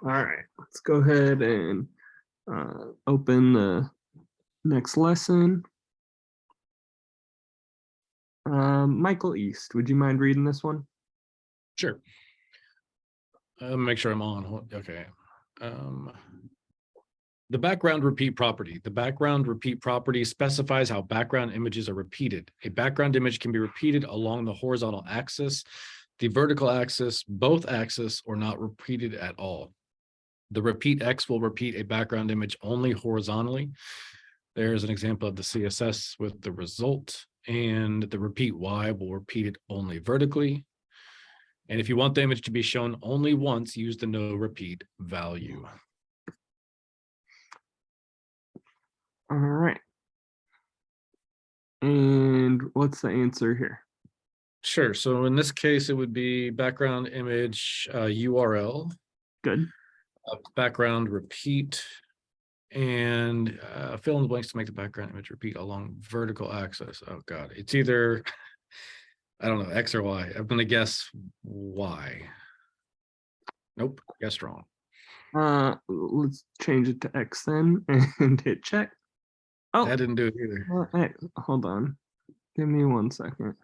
All right, let's go ahead and open the next lesson. Michael East, would you mind reading this one? Sure. Make sure I'm on. Okay. The background repeat property. The background repeat property specifies how background images are repeated. A background image can be repeated along the horizontal axis, the vertical axis, both axes, or not repeated at all. The repeat X will repeat a background image only horizontally. There's an example of the CSS with the result, and the repeat Y will repeat it only vertically. And if you want the image to be shown only once, use the no repeat value. All right. And what's the answer here? Sure. So in this case, it would be background image URL. Good. Background repeat, and fill in the blanks to make the background image repeat along vertical axis. Oh God, it's either, I don't know, X or Y. I'm going to guess Y. Nope, guessed wrong. Let's change it to X then and hit check. Oh, That didn't do it either. hey, hold on. Give me 1 second.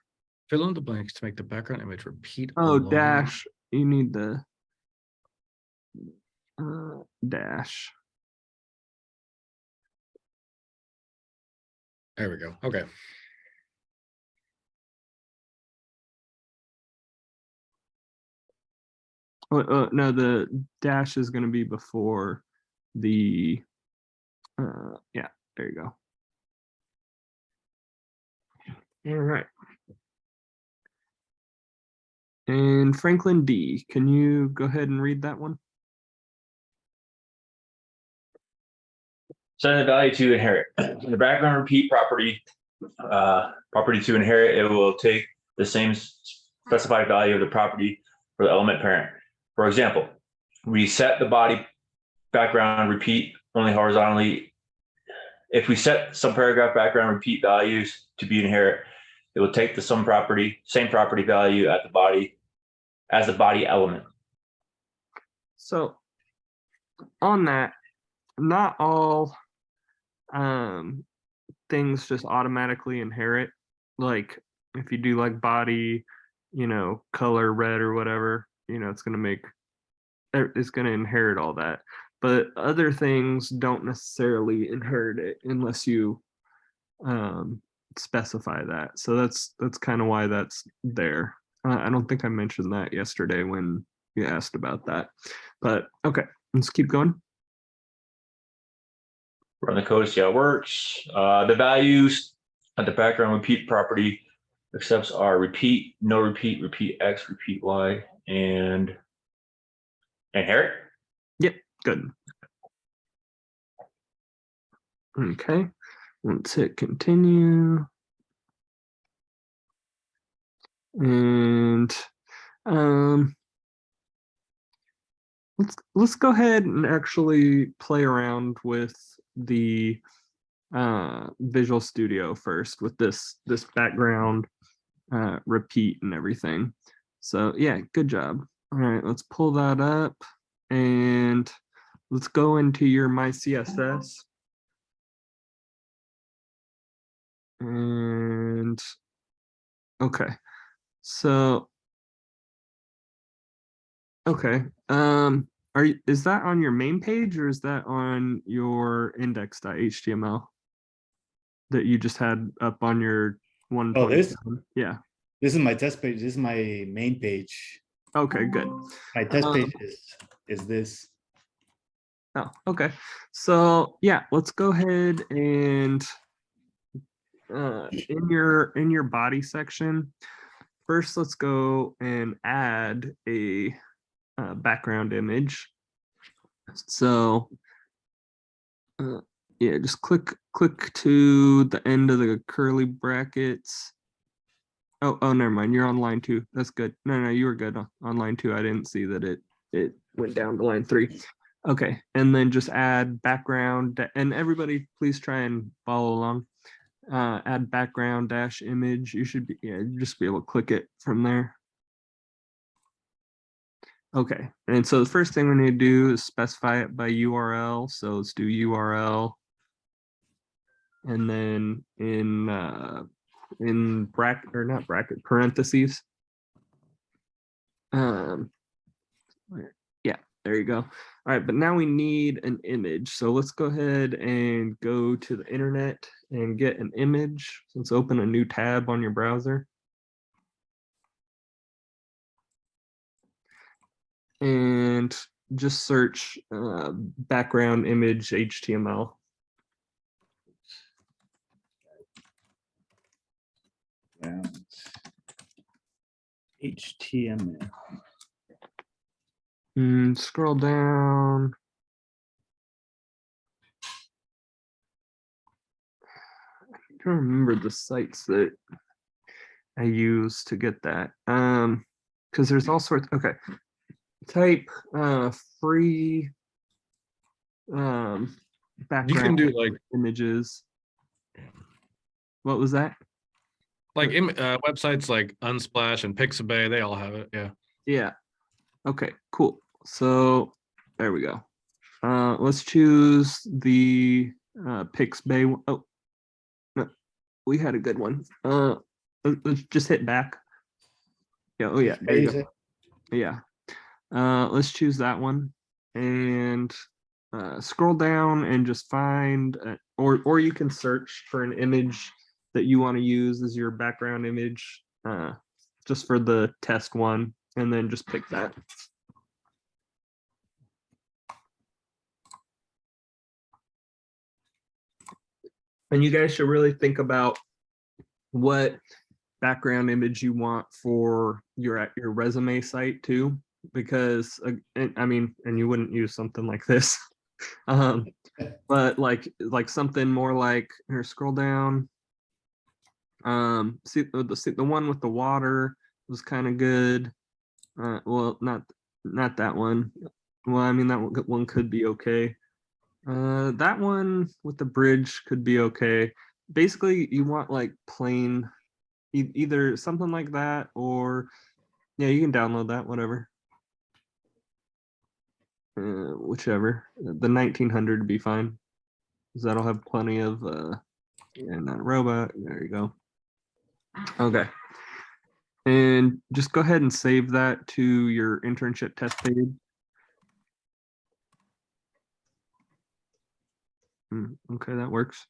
Fill in the blanks to make the background image repeat. Oh, dash. You need the dash. There we go. Okay. No, the dash is going to be before the, yeah, there you go. All right. And Franklin D, can you go ahead and read that one? Set the value to inherit. In the background repeat property, property to inherit, it will take the same specified value of the property for the element parent. For example, we set the body background repeat only horizontally. If we set some paragraph background repeat values to be inherit, it will take the same property value at the body as the body element. So on that, not all things just automatically inherit. Like if you do like body, you know, color red or whatever, you know, it's going to inherit all that. But other things don't necessarily inherit it unless you specify that. So that's kind of why that's there. I don't think I mentioned that yesterday when you asked about that. But okay, let's keep going. Run the code, see how it works. The values at the background repeat property accepts are repeat, no repeat, repeat X, repeat Y, and inherit. Yep, good. Okay, let's hit continue. And let's go ahead and actually play around with the Visual Studio first with this background repeat and everything. So yeah, good job. All right, let's pull that up and let's go into your My CSS. And okay, so okay, is that on your main page or is that on your index.html that you just had up on your one? Oh, this? Yeah. This is my test page. This is my main page. Okay, good. My test page is this. Oh, okay. So yeah, let's go ahead and in your body section, first let's go and add a background image. So yeah, just click to the end of the curly brackets. Oh, never mind. You're on line 2. That's good. No, you were good on line 2. I didn't see that it went down to line 3. Okay, and then just add background, and everybody please try and follow along. Add background dash image. You should be just be able to click it from there. Okay, and so the first thing we need to do is specify it by URL. So let's do URL. And then in bracket, or not bracket, parentheses. Yeah, there you go. All right, but now we need an image. So let's go ahead and go to the internet and get an image. So let's open a new tab on your browser. And just search background image HTML. Background HTML. Scroll down. I don't remember the sites that I use to get that. Because there's all sorts. Okay, type free background You can do like images. What was that? websites like Unsplash and Pixabay, they all have it. Yeah. Yeah. Okay, cool. So there we go. Let's choose the Pixabay one. Oh, no, we had a good one. Let's just hit back. Yeah. Oh yeah. There you go. Yeah. Let's choose that one and scroll down and just find, or you can search for an image that you want to use as your background image, just for the test one, and then just pick that. And you guys should really think about what background image you want for your resume site too, because I mean, and you wouldn't use something like this, but like something more like here. Scroll down. See the one with the water was kind of good. Well, not that one. Well, I mean that one could be okay. That one with the bridge could be okay. Basically, you want like plain, either something like that, or yeah, you can download that, whatever. Whichever. The 1900 would be fine, because that'll have plenty of and not a robot. There you go. Okay. And just go ahead and save that to your internship test page. Okay, that works.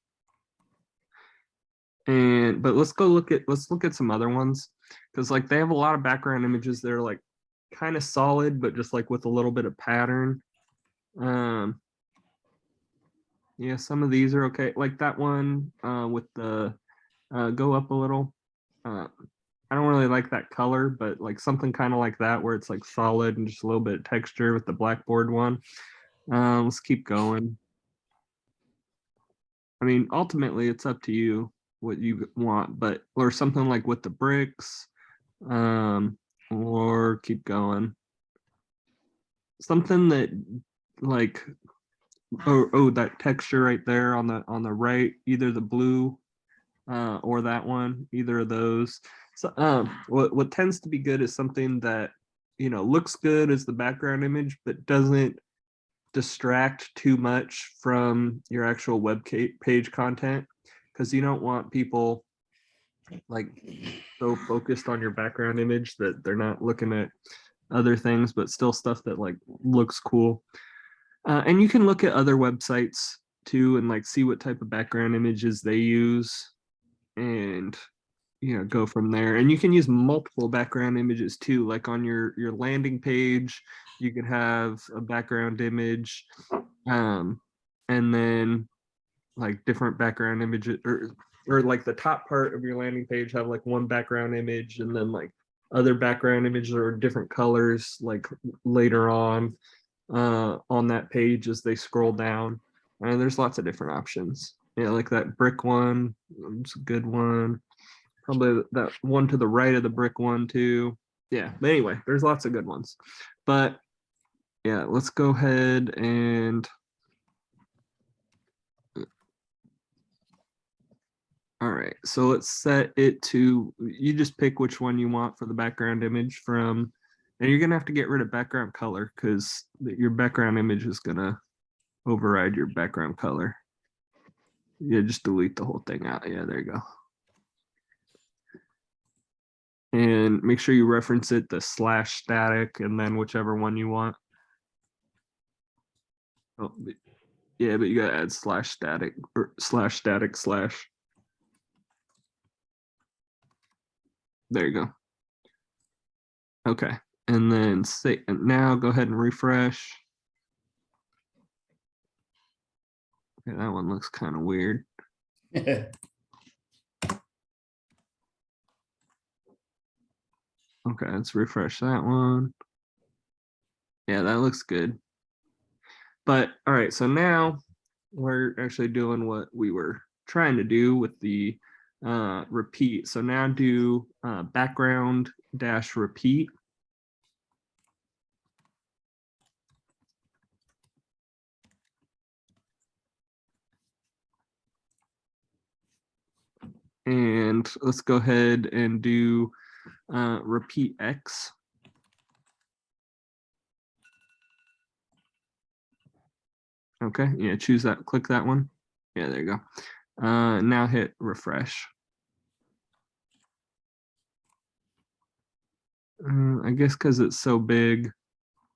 But let's look at some other ones, because like they have a lot of background images that are like kind of solid, but just like with a little bit of pattern. Yeah, some of these are okay. Like that one with the go up a little. I don't really like that color, but like something kind of like that where it's like solid and just a little bit of texture with the blackboard one. Let's keep going. I mean, ultimately, it's up to you what you want, but or something like with the bricks, or keep going. Something that like, oh, that texture right there on the right, either the blue or that one, either of those. So what tends to be good is something that, you know, looks good as the background image, but doesn't distract too much from your actual web page content, because you don't want people like so focused on your background image that they're not looking at other things, but still stuff that like looks cool. And you can look at other websites too and like see what type of background images they use, and you know, go from there. And you can use multiple background images too, like on your landing page you could have a background image, and then like different background images, or like the top part of your landing page have like one background image, and then like other background images are different colors like later on that page as they scroll down. And there's lots of different options. Yeah, like that brick one, it's a good one. Probably that one to the right of the brick one too. Yeah, but anyway, there's lots of good ones. But yeah, let's go ahead and all right, so let's set it to, you just pick which one you want for the background image from And you're gonna have to get rid of background color because your background image is gonna override your background color. Yeah, just delete the whole thing out. Yeah, there you go. And make sure you reference it to /static and then whichever one you want. Oh, yeah, but you gotta add /static or /static/. There you go. Okay, and then say, and now go ahead and refresh. Okay, that one looks kind of weird. Okay, let's refresh that one. Yeah, that looks good. But all right, so now we're actually doing what we were trying to do with the repeat. So now do background dash repeat. And let's go ahead and do repeat X. Okay, yeah, choose that, click that one. Yeah, there you go. Now hit refresh. I guess because it's so big.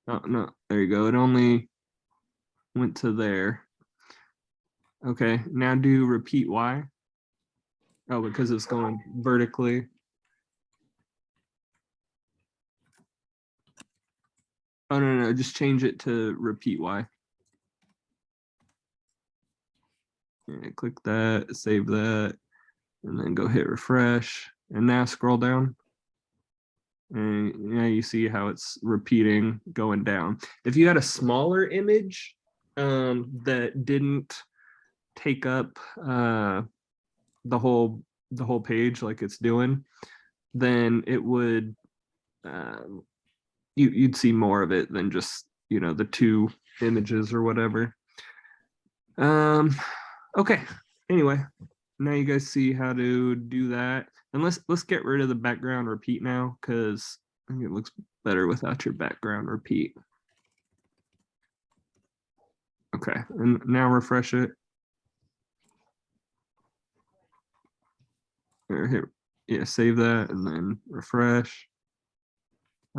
Oh, no, there you go. It only went to there. Okay, now do repeat Y. Oh, because it's going vertically. Oh, no, just change it to repeat Y. Yeah, click that, save that, and then go hit refresh. And now scroll down. And yeah, you see how it's repeating going down. If you had a smaller image that didn't take up the whole page like it's doing, then it would you'd see more of it than just, you know, the two images or whatever. Okay, anyway, now you guys see how to do that. And let's get rid of the background repeat now, because I think it looks better without your background repeat. Okay, and now refresh it. Or here, yeah, save that and then refresh.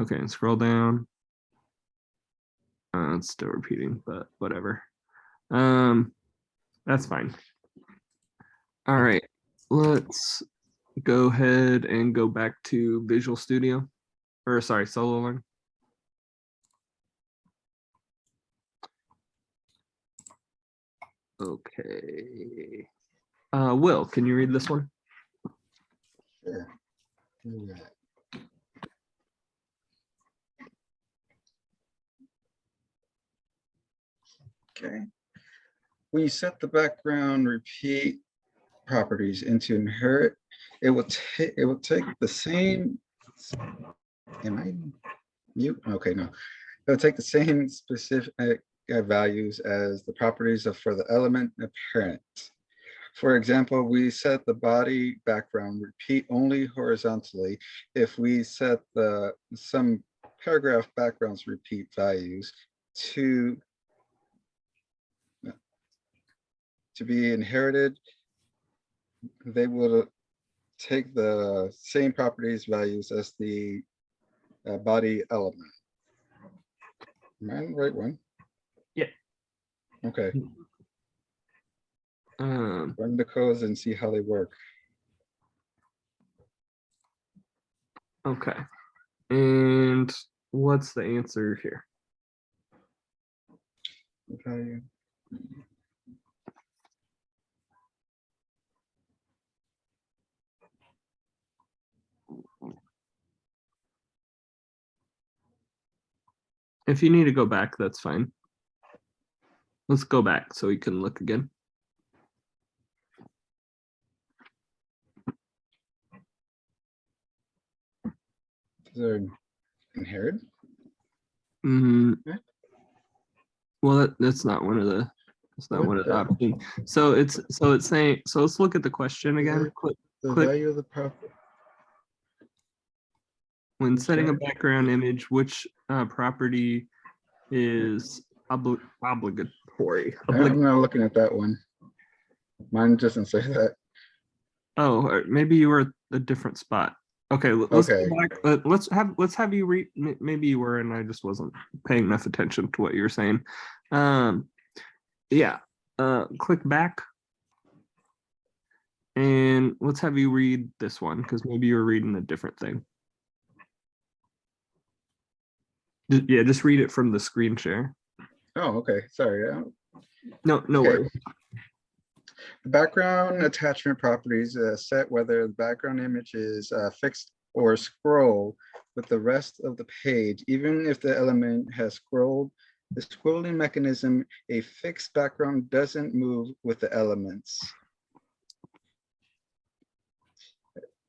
Okay, and scroll down. It's still repeating, but whatever. That's fine. All right, let's go ahead and go back to Visual Studio, or sorry, SoloLearn. Okay. Will, can you read this one? Sure. Do that. Okay. When you set the background repeat properties into inherit, it will take the same. Am I mute? Okay, no. It'll take the same specific values as the properties for the element apparent. For example, we set the body background repeat only horizontally. If we set some paragraph backgrounds repeat values to be inherited, they will take the same properties values as the body element. Am I on the right one? Yeah. Okay. Run the codes and see how they work. Okay. And what's the answer here? Okay. If you need to go back, that's fine. Let's go back so we can look again. Is there inherit? Okay. Well, that's not one of the. That's not one of the options. So it's saying. So let's look at the question again. The value of the property. When setting a Okay. background image, which property is obligatory? I'm not looking at that one. Mine doesn't say that. Oh, maybe you were at a different spot. Okay, let's go Okay. back. Let's have you read. Maybe you were, and I just wasn't paying enough attention to what you were saying. Yeah. Click back, and let's have you read this one because maybe you were reading a different thing. Yeah, just read it from the screen share. Oh, okay. Sorry. No Okay. worries. Background attachment properties set whether the background image is fixed or scroll with the rest of the page, even if the element has scrolled. The scrolling mechanism, a fixed background doesn't move with the elements.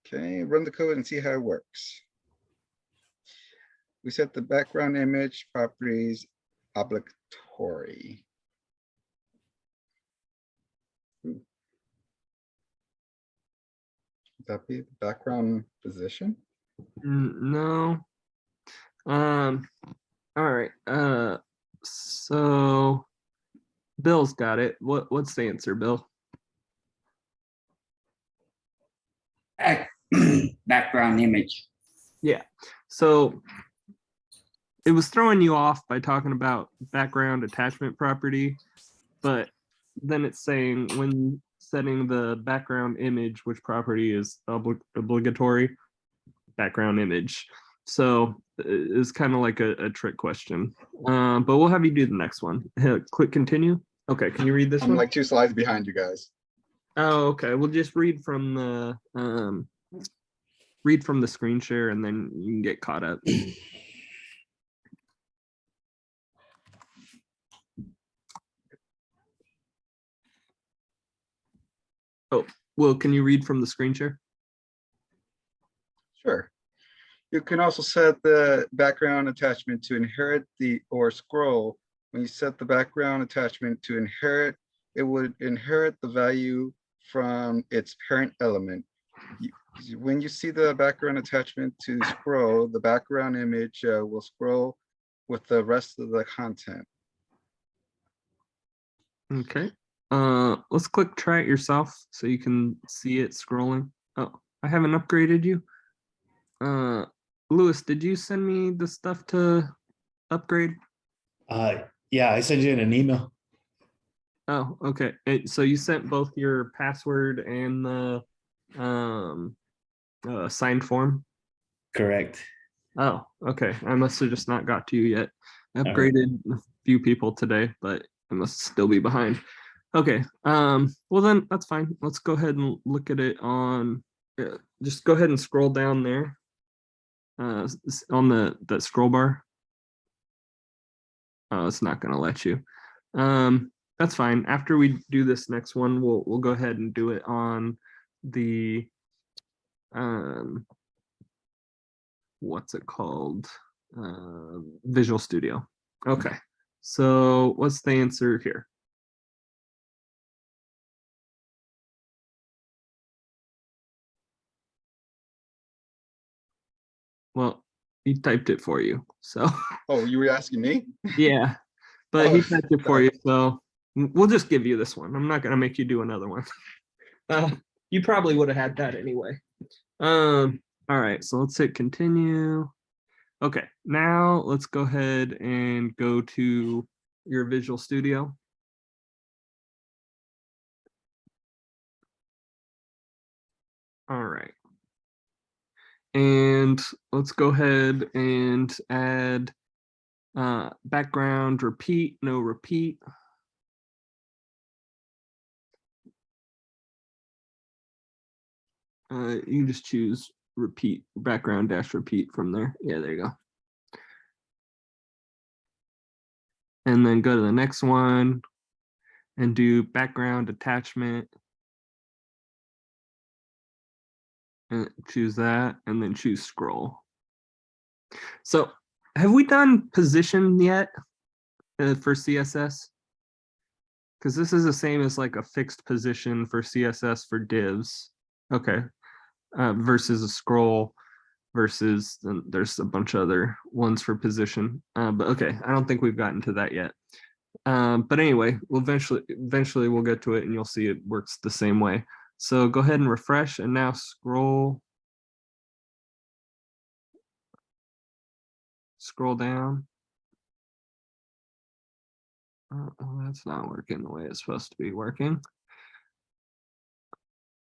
Okay, run the code and see how it works. We set the background image properties obligatory. Would that be the background position? No. All right. So Bill's got it. What's the answer, Bill? Background image. Yeah. So it was throwing you off by talking about background attachment property, but then it's saying when setting the background image, which property is obligatory? Background image. So it's kind of like a trick question. But we'll have you do the next one. Click continue. Okay, can you read this I'm one? like 2 slides behind you guys. Oh, okay. We'll just read from the screen share and then you can get caught up. Oh, well, can you read from the screen share? Sure. You can also set the background attachment to inherit the or scroll. When you set the background attachment to inherit, it would inherit the value from its parent element. When you see the background attachment to scroll, the background image will scroll with the rest of the content. Okay. Let's click try it yourself so you can see it scrolling. Oh, I haven't upgraded you. Lewis, did you send me the stuff to upgrade? Yeah, I sent you in an email. Oh, okay. So you sent both your password and the signed form? Correct. Oh, okay. I must have just not got to you yet. I right. upgraded a few people today, but I must still be behind. Okay. Well then that's fine. Let's go ahead and look at it on just go ahead and scroll down there. On the scroll bar. Oh, it's not gonna let you. That's fine. After we do this next one, we'll go ahead and do it on the what's it called? Visual Studio. Okay. So what's the answer here? Well, he typed it for you. So Oh, you were asking me? yeah, but he Oh, typed it for you. So we'll just give you this one. I'm not gonna make you do another one. You probably would have had that anyway. All right, so let's hit continue. Okay, now let's go ahead and go to your Visual Studio. All right. And let's go ahead and add background repeat, no repeat. You can just choose repeat, background dash repeat from there. Yeah, there you go. And then go to the next one and do background attachment. And choose that and then choose scroll. So have we done position yet for CSS? Because this is the same as like a fixed position for CSS for divs. Okay. Versus a scroll versus then there's a bunch of other ones for position. But okay, I don't think we've gotten to that yet. But anyway, we'll eventually we'll get to it and you'll see it works the same way. So go ahead and refresh and now scroll down. Oh, that's not working the way it's supposed to be working.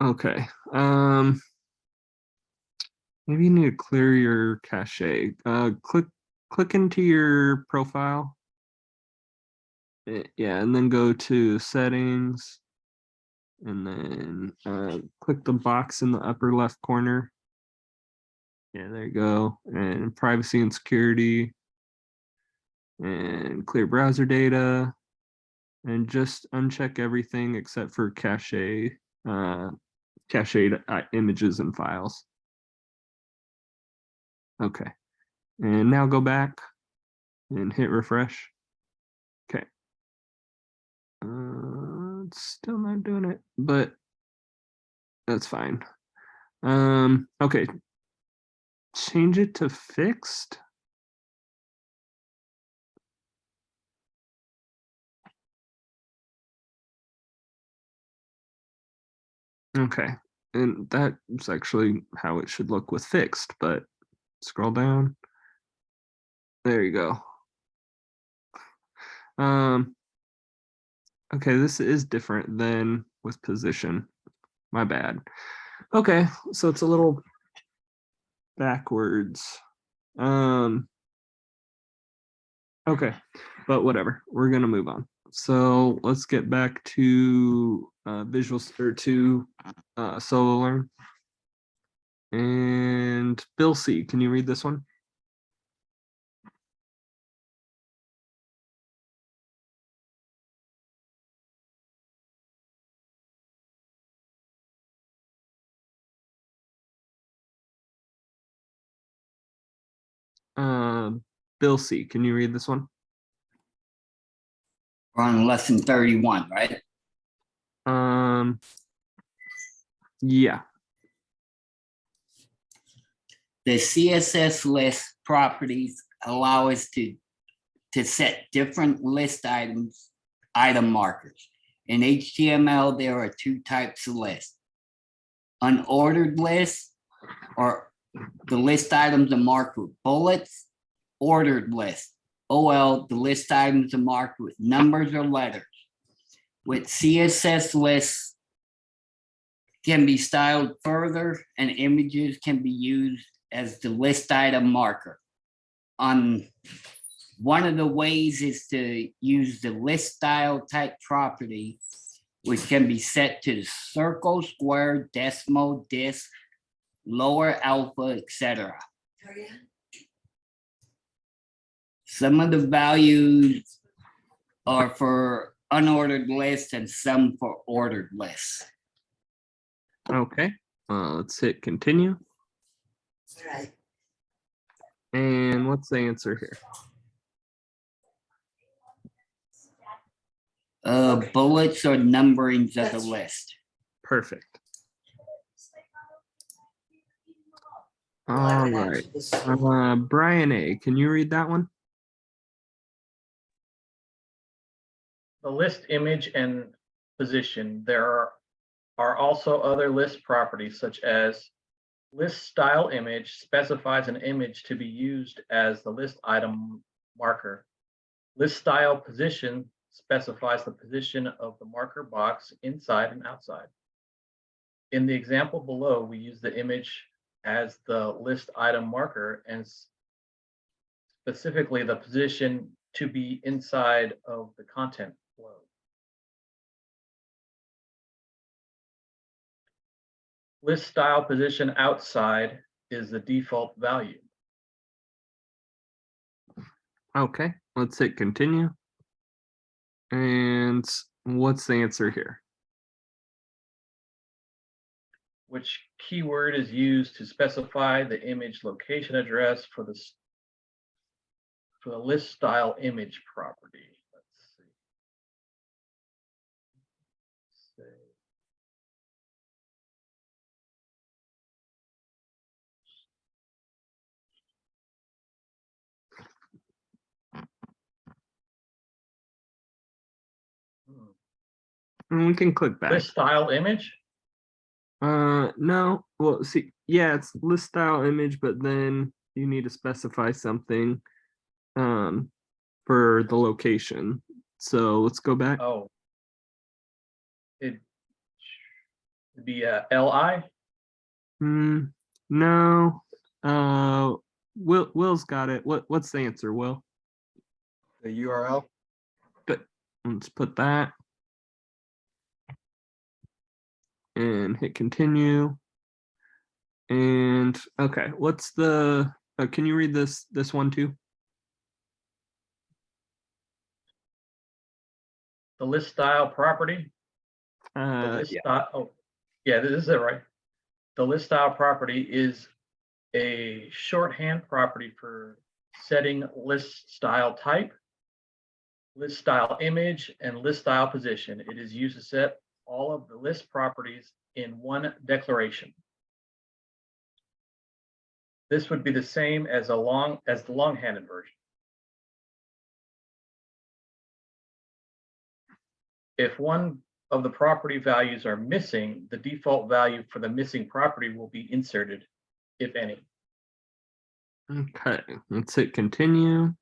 Okay. Maybe you need to clear your cache. Click into your profile. Yeah, and then go to settings. And then click the box in the upper left corner. Yeah, there you go. And privacy and security. And clear browser data. And just uncheck everything except for cached images and files. Okay. And now go back and hit refresh. Okay. It's still not doing it, but that's fine. Okay. Change it to fixed. Okay. And that's actually how it should look with fixed, but scroll down. There you go. Okay, this is different than with position. My bad. Okay, so it's a little backwards. Okay, but whatever. We're gonna move on. So let's get back to Visual or to SoloLearn. And Bill C, can you read this one? Bill C, can you read this one? We're on lesson 31, right? Yeah. The CSS list properties allow us to set different list item markers. In HTML, there are two types of lists. Unordered lists, or the list items are marked with bullets. Ordered lists, OL, the list items are marked with numbers or letters. With CSS lists can be styled further and images can be used as the list item marker. One of the ways is to use the list style type property, which can be set to circle, square, decimal, disk, lower alpha, etc. Some of the values are for unordered lists and some for ordered lists. Okay. Let's hit continue. And what's the answer here? Bullets are numberings of the list. Perfect. All right. Brian A, can you read that one? The list image and position. There are also other list properties such as list style image specifies an image to be used as the list item marker. List style position specifies the position of the marker box inside and outside. In the example below, we use the image as the list item marker and specifically the position to be inside of the content flow. List style position outside is the default value. Okay, let's hit continue. And what's the answer here? Which keyword is used to specify the image location address for the list style image property? Let's see. And we can click back. List style image? No, well, see, yeah, it's list style image, but then you need to specify something for the location. So let's go back. Oh. It'd be LI? No. Will's got it. What's the answer, Will? The URL. Good. Let's put that. And hit continue. And okay, what's the can you read this one too? The list style property? The list style, oh, yeah, this is it, right? The list style property is a shorthand property for setting list style type, list style image, and list style position. It is used to set all of the list properties in one declaration. This would be the same as the long-handed version. If one of the property values are missing, the default value for the missing property will be inserted, if any. Okay, let's hit continue.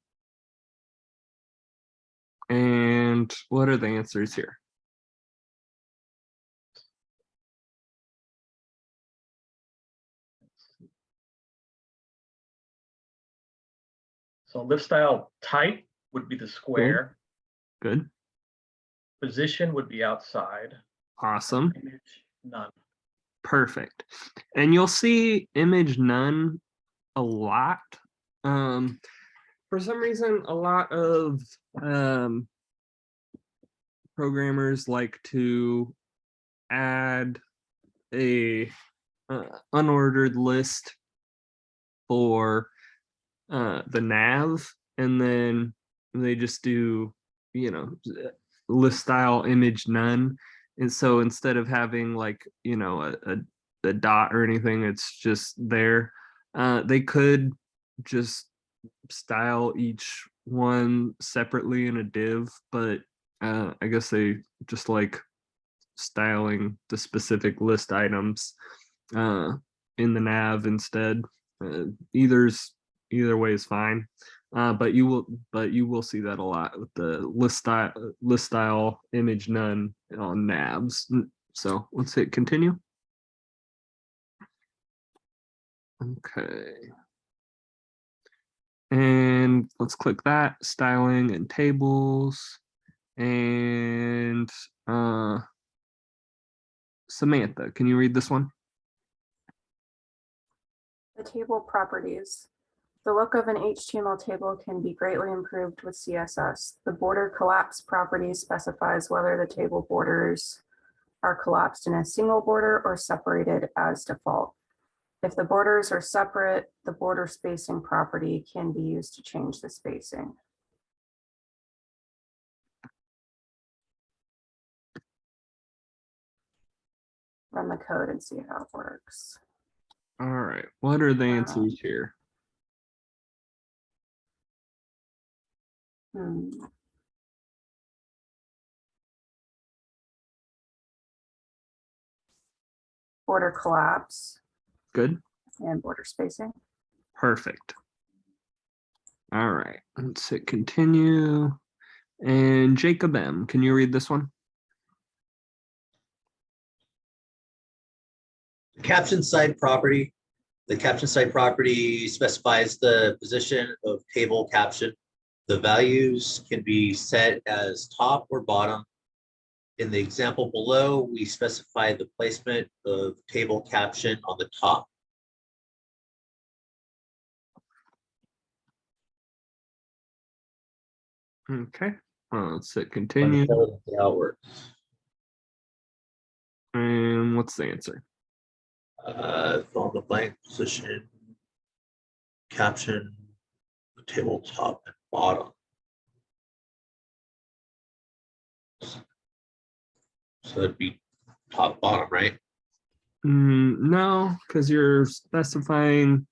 And what are the answers here? So list style type would be the square. Good. Position would be outside. Awesome. Image, none. Perfect. And you'll see image none a lot. For some reason, a lot of programmers like to add a unordered list for the nav, and then they just do, you know, list style image none. And so instead of having like, you know, a dot or anything, it's just there. They could just style each one separately in a div, but I guess they just like styling the specific list items in the nav instead. Either way is fine. But you will see that a lot with the list style image none on navs. So let's hit continue. Okay. And let's click that, styling and tables. And Samantha, can you read this one? The table properties. The look of an HTML table can be greatly improved with CSS. The border collapse property specifies whether the table borders are collapsed in a single border or separated as default. If the borders are separate, the border spacing property can be used to change the spacing. Run the code and see how it works. All right, what are the answers here? Border collapse. Good. And border spacing. Perfect. All right, let's hit continue. And Jacob M, can you read this one? Caption site property. The caption site property specifies the position of table caption. The values can be set as top or bottom. In the example below, we specify the placement of table caption on the top. Okay, let's hit continue. How it works. And what's the answer? Fill in the blank position, caption, table top and bottom. So it'd be top, bottom, right? No, because you're specifying,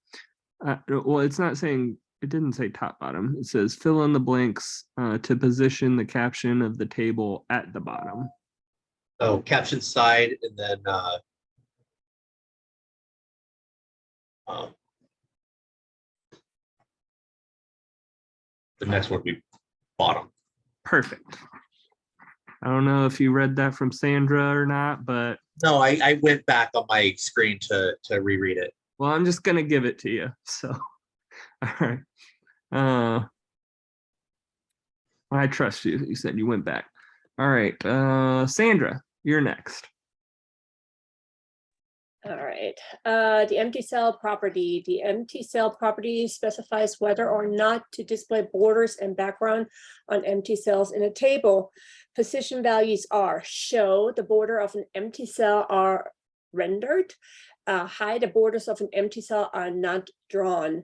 well, it's not saying, it didn't say top bottom. It says fill in the blanks to position the caption of the table at the bottom. Oh, caption side and then um, the next one would be bottom. Perfect. I don't know if you read that from Sandra or not, but No, I went back on my screen to reread it. well, I'm just gonna give it to you. So, all right. I trust you. You said you went back. All right. Sandra, you're next. All right, the empty cell property. The empty cell property specifies whether or not to display borders and background on empty cells in a table. Position values are show the border of an empty cell are rendered, hide the borders of an empty cell are not drawn.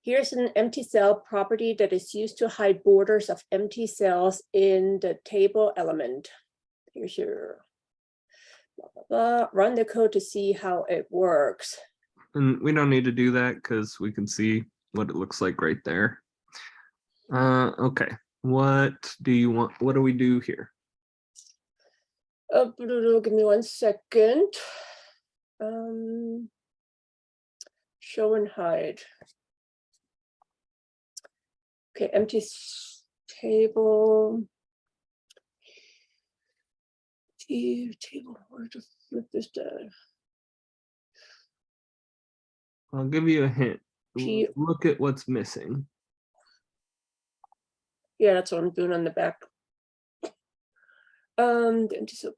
Here's an empty cell property that is used to hide borders of empty cells in the table element. Here's your run the code to see how it works. And we don't need to do that because we can see what it looks like right there. Okay. What do you want? What do we do here? Give me 1 second. Show and hide. Okay, empty table. Table, where to flip this down? I'll give you a hint. P- Look at what's missing. Yeah, that's what I'm doing on the back. The empty cell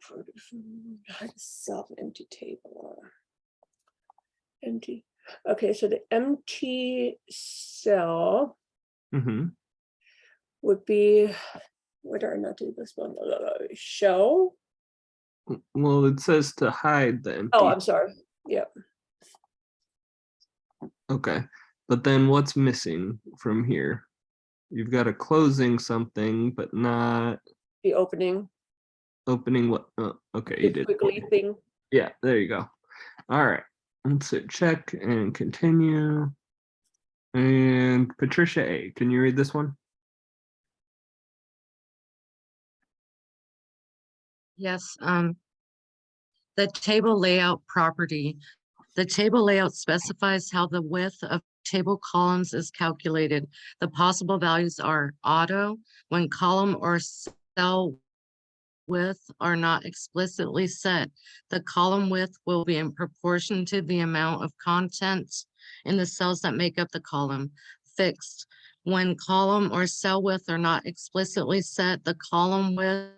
hide self empty table. Empty. Okay, so the empty cell would be whether or not to do this one. Show. Well, it says to hide the empty. Oh, I'm sorry. Yep. Okay, but then what's missing from here? You've got a closing something, but not The opening. opening what? Okay, The you did. quickly thing. Yeah, there you go. All right, let's hit check and continue. And Patricia A, can you read this one? Yes, the table layout property. The table layout specifies how the width of table columns is calculated. The possible values are auto when column or cell width are not explicitly set. The column width will be in proportion to the amount of content in the cells that make up the column. Fixed when column or cell width are not explicitly set, the column width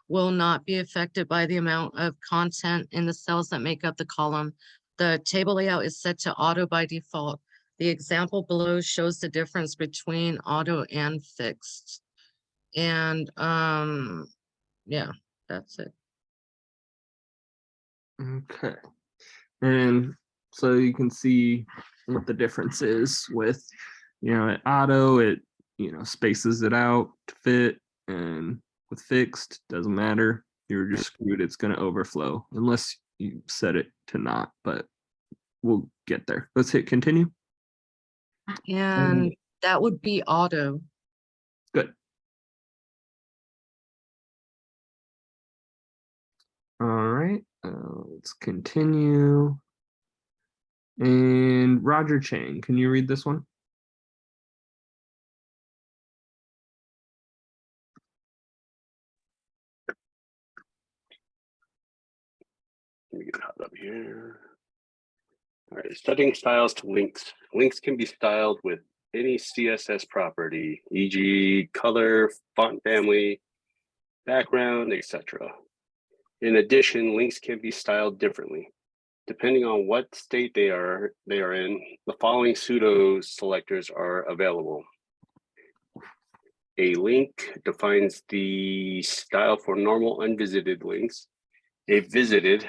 will not be affected by the amount of content in the cells that make up the column. The table layout is set to auto by default. The example below shows the difference between auto and fixed. And yeah, that's it. Okay. And so you can see what the difference is with, at auto, it, spaces it out to fit, and with fixed, doesn't matter. You're just screwed. It's going to overflow unless you set it to not, but we'll get there. Let's hit continue. And that would be auto. Good. All right, let's continue. And Roger Chang, can you read this one? Let me get it up here. All right, setting styles to links. Links can be styled with any CSS property, e.g. color, font family, background, etc. In addition, links can be styled differently. Depending on what state they are in, the following pseudo selectors are available. A link defines the style for normal unvisited links. A visited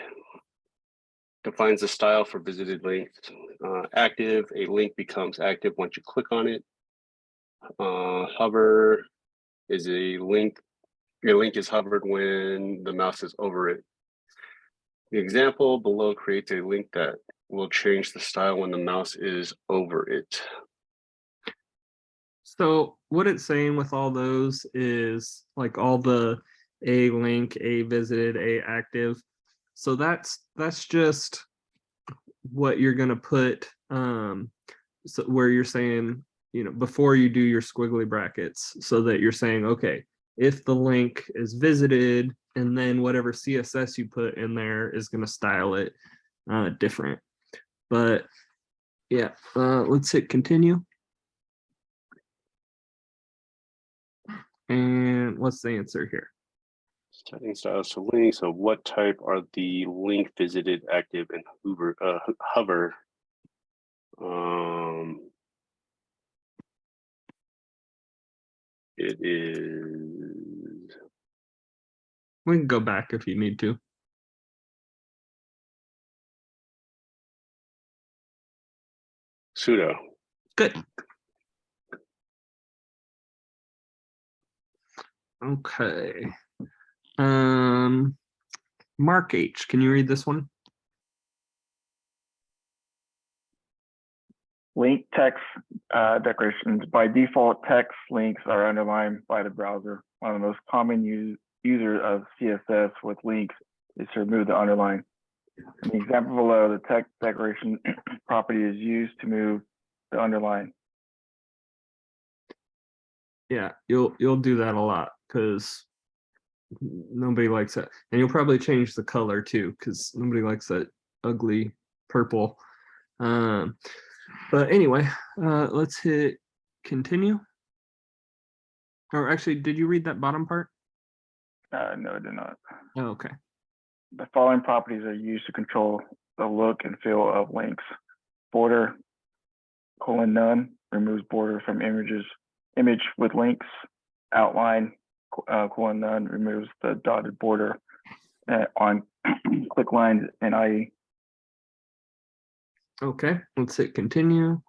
defines the style for visited links. Active, a link becomes active once you click on it. Hover is a link is hovered when the mouse is over it. The example below creates a link that will change the style when the mouse is over it. So what it's saying with all those is like all the a link, a visited, a active. So that's just what you're gonna put, so where you're saying, you know, before you do your squiggly brackets, so that you're saying, okay, if the link is visited, and then whatever CSS you put in there is gonna style it different. But yeah, let's hit continue. And what's the answer here? Setting styles to links. So what type are the link visited, active, and hover? It is We can go back if you need to. pseudo. Good. Okay. Mark H, can you read this one? Link text decorations. By default, text links are underlined by the browser. One of the most common users of CSS with links is to remove the underline. In the example below, the text decoration property is used to move the underline. Yeah, you'll do that a lot because nobody likes that. And you'll probably change the color too, because nobody likes that ugly purple. But anyway, let's hit continue. Or actually, did you read that bottom part? No, I did not. Oh, okay. The following properties are used to control the look and feel of links. Border, none, removes borders from image with links. Outline, none, removes the dotted border on click lines and IE. Okay, let's hit continue.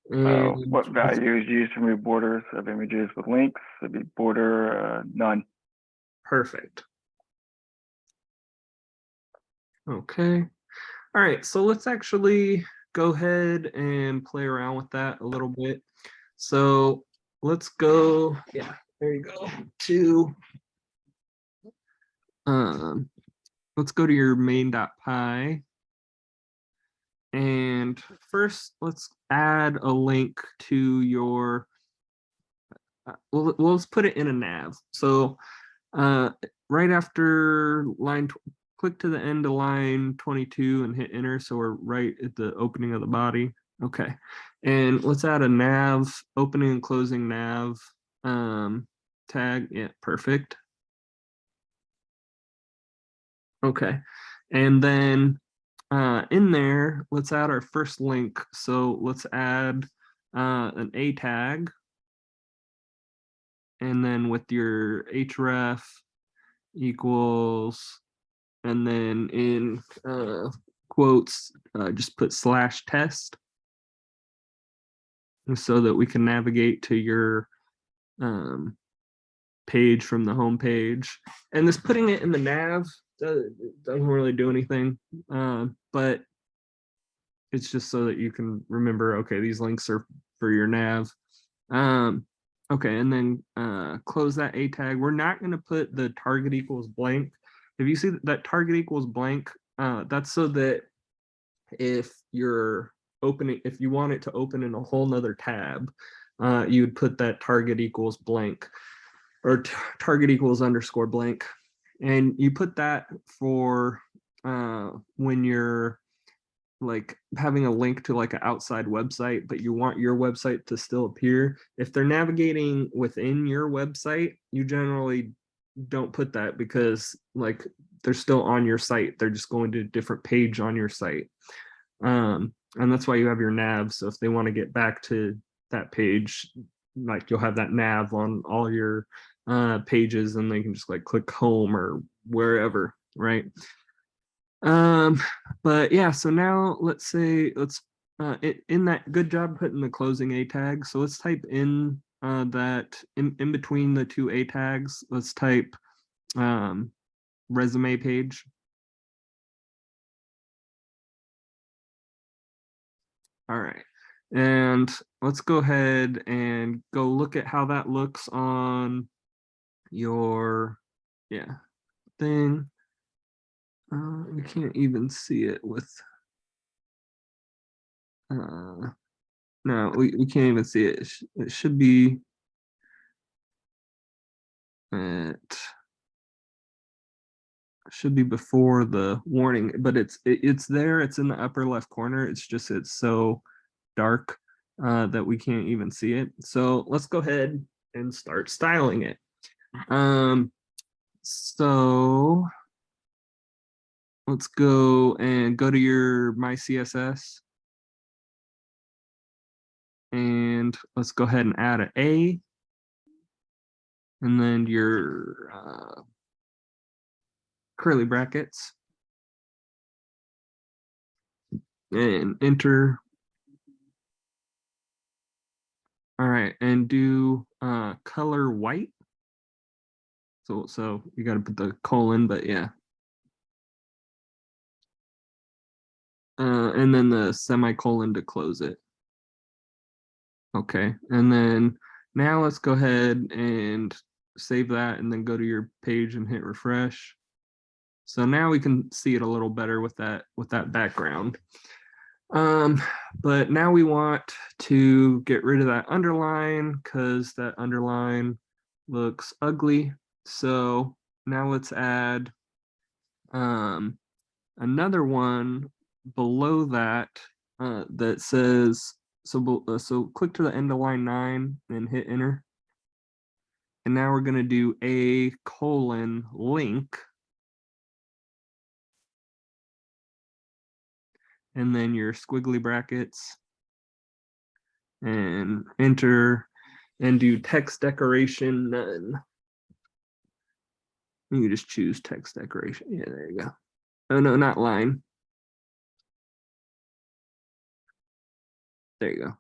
And What value is used to remove borders of images with links? It'd be border none. Perfect. Okay. All right, so let's actually go ahead and play around with that a little bit. So let's go, yeah, there you go, to, let's go to your main.py. And first, let's add a link to your, let's put it in a nav. So right after line, click to the end of line 22 and hit enter. So we're right at the opening of the body. Okay. And let's add a nav, opening and closing nav tag. Yeah, perfect. Okay. And then in there, let's add our first link. So let's add an A tag. And then with your href equals, and then in quotes, just put /test. So that we can navigate to your page from the home page. And this putting it in the nav doesn't really do anything, but it's just so that you can remember, okay, these links are for your nav. Okay, and then close that A tag. We're not going to put the target equals blank. If you see that target equals blank, that's so that if you're opening, if you want it to open in a whole nother tab, you would put that target equals blank or target equals underscore blank. And you put that for when you're like having a link to like an outside website, but you want your website to still appear. If they're navigating within your website, you generally don't put that because like they're still on your site. They're just going to a different page on your site. And that's why you have your nav. So if they want to get back to that page, like you'll have that nav on all your pages and they can just like click home or wherever, right? But yeah, so now let's say, let's in that, good job putting the closing A tag. So let's type in that in between the two A tags, let's type resume page. All right, and let's go ahead and go look at how that looks on your yeah, thing. We can't even see it with, no, we can't even see it. It should be before the warning, but it's there. It's in the upper left corner. It's just it's so dark that we can't even see it. So let's go ahead and start styling it. So let's go to your My CSS. And let's go ahead and add an A. And then your curly brackets. And enter. All right, and do color white. So you got to put the colon, but yeah. And then the semicolon to close it. Okay, and then now let's go ahead and save that and then go to your page and hit refresh. So now we can see it a little better with that background. But now we want to get rid of that underline because that underline looks ugly. So now let's add another one below that that says, so click to the end of line 9 and hit enter. And now we're going to do a colon link. And then your squiggly brackets and enter and do text decoration none. You just choose text decoration. Yeah, there you go. Oh no, not line. There you go.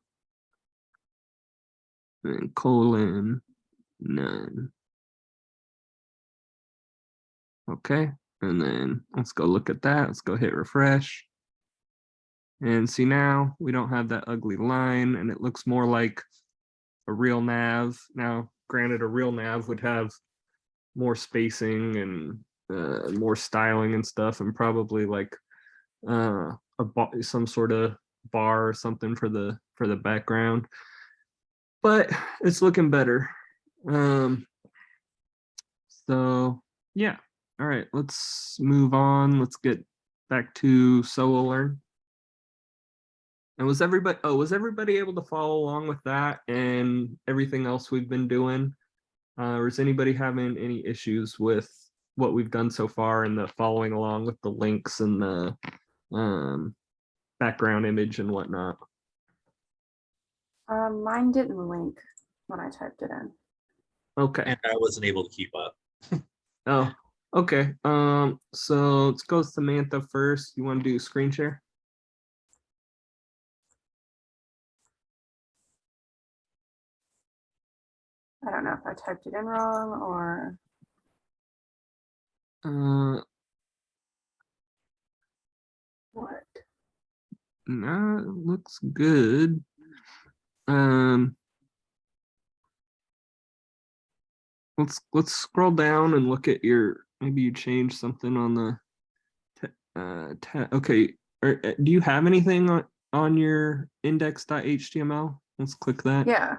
And colon none. Okay, and then let's go look at that. Let's go hit refresh. And see, now we don't have that ugly line and it looks more like a real nav. Now, granted, a real nav would have more spacing and more styling and stuff, and probably like some sort of bar or something for the background. But it's looking better. So yeah. All right, let's move on. Let's get back to SoloLearn. And was everybody able to follow along with that and everything else we've been doing? Or is anybody having any issues with what we've done so far and the following along with the links and the background image and whatnot? Mine didn't link when I typed it in. Okay. And I wasn't able to keep up. Oh, okay. So let's go with Samantha first. You want to do screen share? I don't know if I typed it in wrong or. What? No, it looks good. Let's scroll down and look at your, maybe you changed something on the okay. Do you have anything on your index.html? Let's click that. Yeah.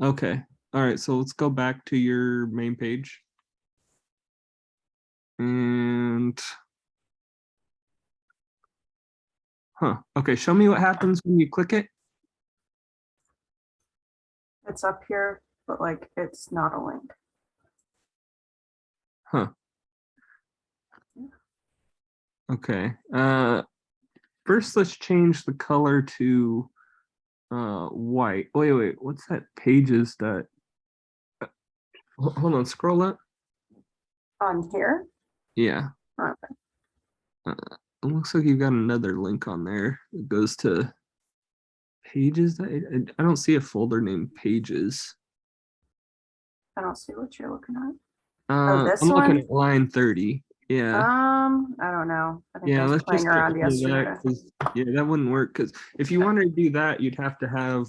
Okay. All right, so let's go back to your main page. And okay, show me what happens when you click it. It's up here, but like it's not a link. Okay. First let's change the color to white. Wait, what's that? Pages that hold on, scroll up. On here? Yeah. Okay. It looks like you've got another link on there. It goes to pages. I don't see a folder named pages. I don't see what you're looking at. I'm looking at line 30. Yeah. I don't know. I think I Yeah, was let's playing just get around rid of yesterday. that, 'cause, yeah, that wouldn't work, because if you wanted to do that, you'd have to have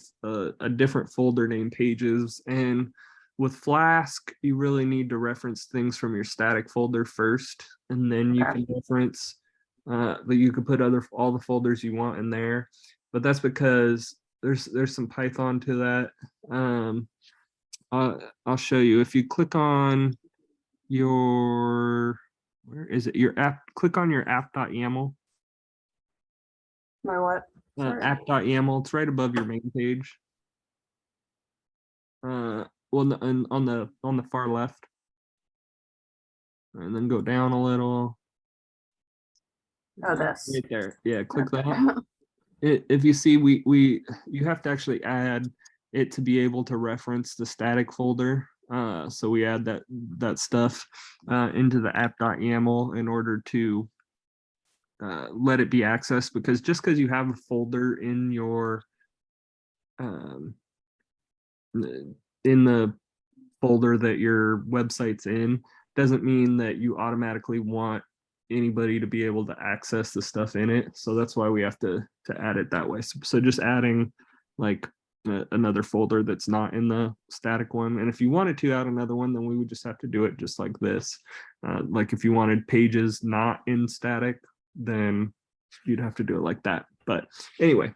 a different folder named pages, and with Flask, you really need to reference things from your static folder first, and then you Okay. can reference, but you could put all the folders you want in there. But that's because there's some Python to that. I'll show you. If you click on your, where is it? Your app, click on your app.yaml. My what? Sorry. App.yaml, it's right above your main page. Well, and on the far left, and then go down a little. Oh, this. Right there. Yeah, click Okay. that. If you see, you have to actually add it to be able to reference the static folder. So we add that stuff into the app.yaml in order to let it be accessed, because just because you have a folder in your in the folder that your website's in doesn't mean that you automatically want anybody to be able to access the stuff in it. So that's why we have to add it that way. So just adding like another folder that's not in the static one. And if you wanted to add another one, then we would just have to do it just like this. Like if you wanted pages not in static, then you'd have to do it like that. But anyway,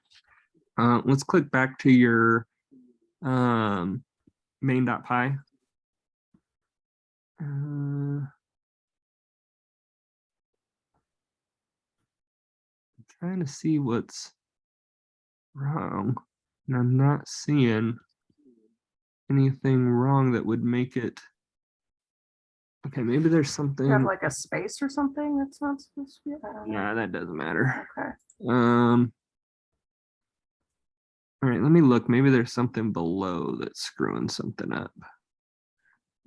let's click back to your main.py. Trying to see what's wrong, and I'm not seeing anything wrong that would make it. Okay, maybe there's something. You have like a space or something that's not supposed to be. I don't know. Nah, that doesn't matter. Okay. All right, let me look. Maybe there's something below that's screwing something up,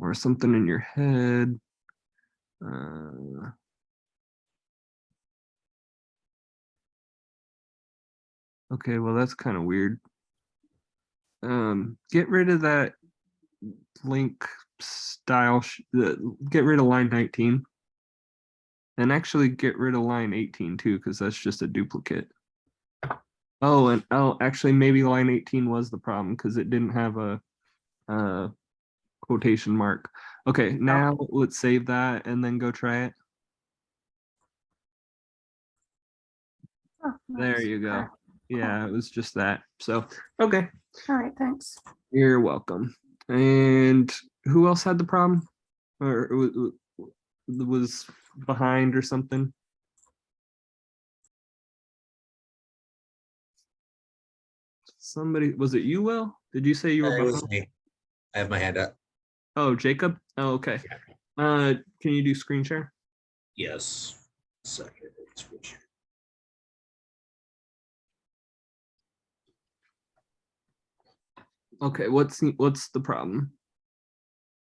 or something in your head. Okay, well that's kind of weird. Get rid of that link style. Get rid of line 19, and actually get rid of line 18 too, because that's just a duplicate. Oh, and actually maybe line 18 was the problem because it didn't have a quotation mark. Okay, now let's save that and then go try it. Oh, There nice. you go. Okay. Yeah, it was just that. So, okay, All right. Thanks. you're welcome. And who else had the problem, or was behind or something? Somebody, was it you, Will? Did you say you were It was behind? me. I have my hand up. Oh, Jacob. Oh, okay. Can you do screen share? Yes. Second. Switch. Okay, what's the problem?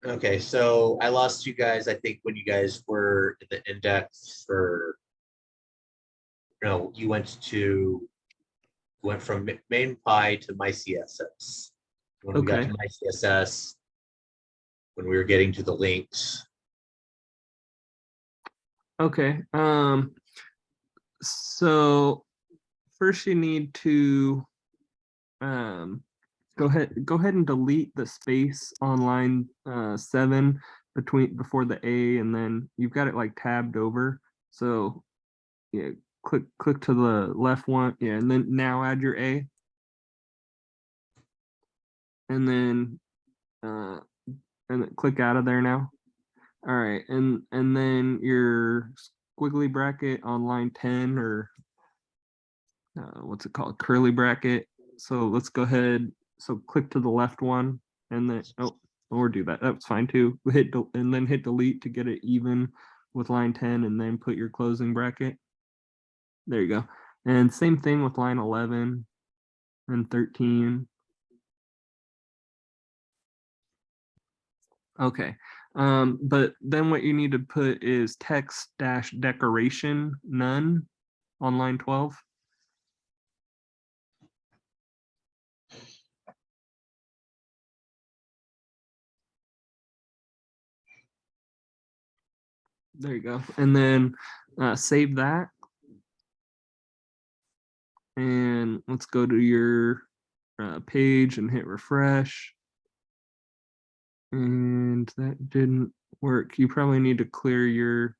Okay, so I lost you guys, I think, when you guys were in the index for, you went from main pie to my CSS. When we got Okay. to my CSS, when we were getting to the links. Okay. So first you need to go ahead and delete the space on line 7 before the A, and then you've got it like tabbed over. So yeah, click to the left one. Yeah, and then now add your A. And then click out of there now. All right, and then your squiggly bracket on line 10, or what's it called, curly bracket. So let's go ahead. So click to the left one, and then or do that. That's fine too. And then hit delete to get it even with line 10, and then put your closing bracket. There you go. And same thing with line 11 and 13. Okay. But then what you need to put is text dash decoration none on line 12. There you go. And then save that. And let's go to your page and hit refresh. And that didn't work. You probably need to clear your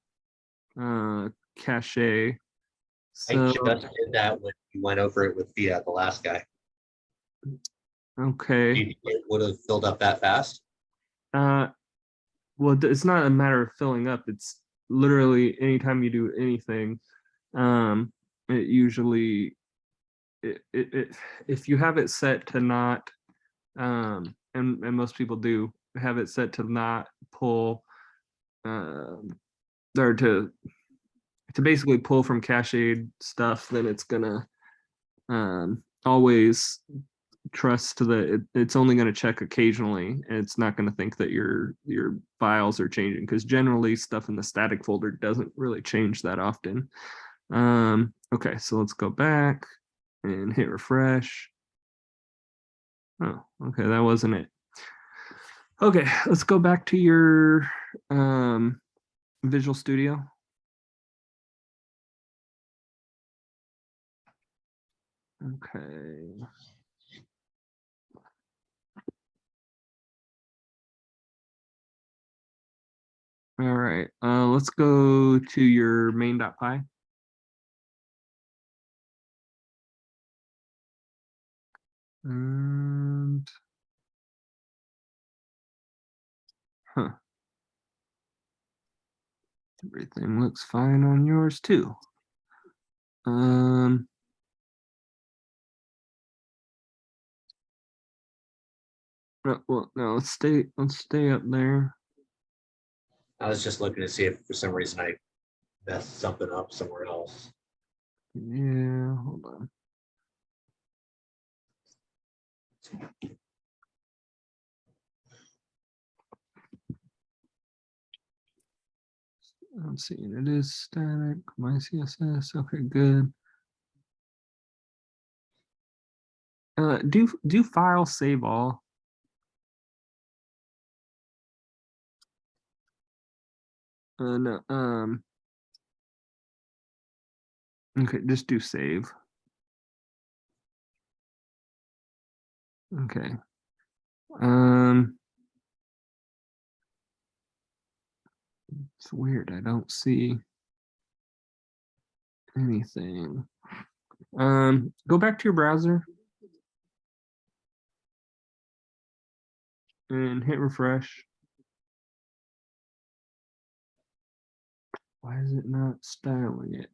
cache. I So, just did that when you went over it with the last guy. okay. It would have filled up that fast. Well, it's not a matter of filling up. It's literally anytime you do anything, it usually, if you have it set to not, and most people do have it set to not pull, or to basically pull from cached stuff, then it's gonna always trust that it's only going to check occasionally, and it's not going to think that your files are changing, because generally stuff in the static folder doesn't really change that often. Okay, so let's go back and hit refresh. Oh, okay, that wasn't it. Okay, let's go back to your Visual Studio. Okay. All right, let's go to your main.py. And everything looks fine on yours too. Well, no, let's stay up there. I was just looking to see if for some reason I messed something up somewhere else. Yeah, hold on. I'm seeing it is static, my CSS. Okay, good. Do file save all? No. Okay, just do save. Okay. It's weird. I don't see anything. Go back to your browser and hit refresh. Why is it not styling it?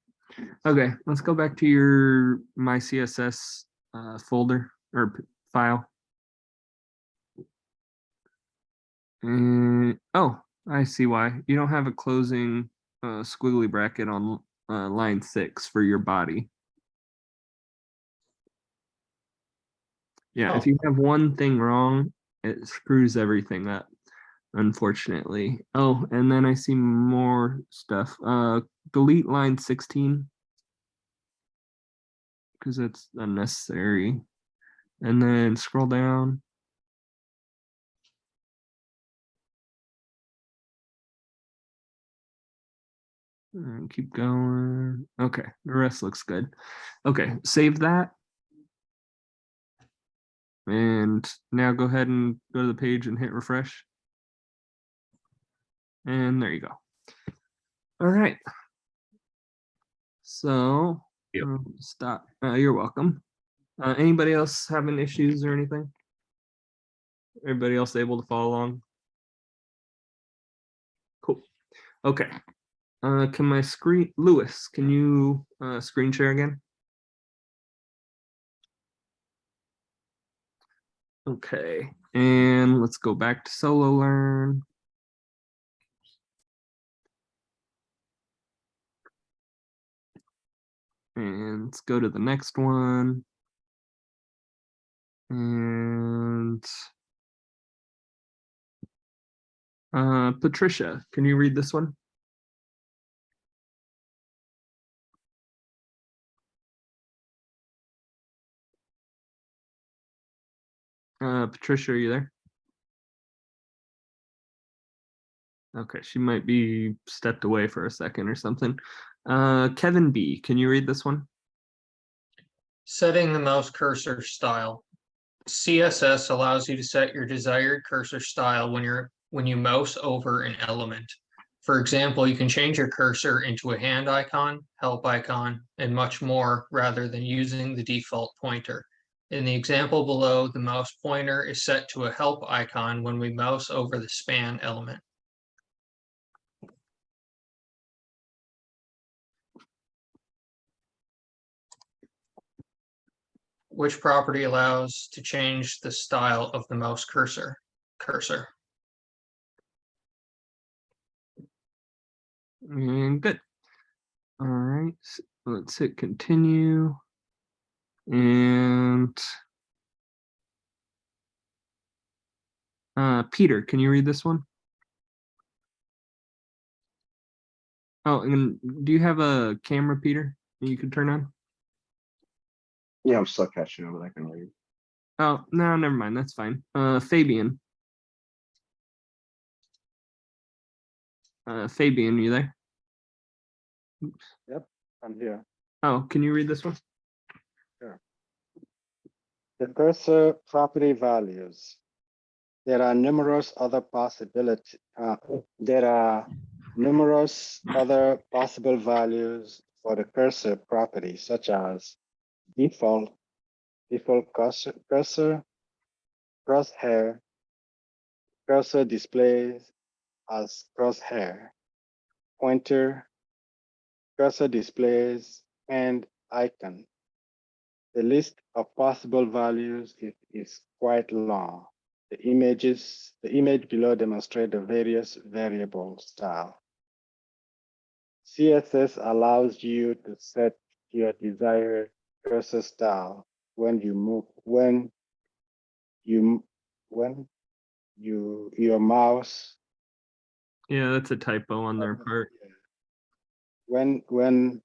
Okay, let's go back to your my CSS folder or file. And oh, I see why. You don't have a closing squiggly bracket on line 6 for your body. Yeah, if you have one thing wrong, it screws everything up, unfortunately. Oh, and then I see more stuff. Delete line 16 because it's unnecessary. And then scroll down. And keep going. Okay, the rest looks good. Okay, save that. And now go ahead and go to the page and hit refresh. And there you go. All right. So stop. You're welcome. Anybody else having issues or anything? Everybody else able to follow along? Cool. Okay. Can my screen, Lewis, can you screen share again? Okay, and let's go back to SoloLearn. And let's go to the next one. And Patricia, can you read this one? Patricia, are you there? Okay, she might be stepped away for a second or something. Kevin B, can you read this one? Setting the mouse cursor style. CSS allows you to set your desired cursor style when you mouse over an element. For example, you can change your cursor into a hand icon, help icon, and much more rather than using the default pointer. In the example below, the mouse pointer is set to a help icon when we mouse over the span element. Which property allows to change the style of the mouse cursor? And good. All right, let's hit continue. And Peter, can you read this one? Oh, and do you have a camera, Peter, that you could turn on? Yeah, I'm still catching up, but I can read. Oh, no, never mind. That's fine. Fabian. Fabian, you there? Oops. Yep, I'm here. Oh, can you read this one? Sure. The cursor property values. There are numerous other possibilities. There are numerous other possible values for the cursor property, such as default cursor, crosshair, cursor displays as crosshair, pointer, cursor displays, and icon. The list of possible values is quite long. The image below demonstrate the various variable style. CSS allows you to set your desired cursor style when your mouse. Yeah, that's a typo on their part. When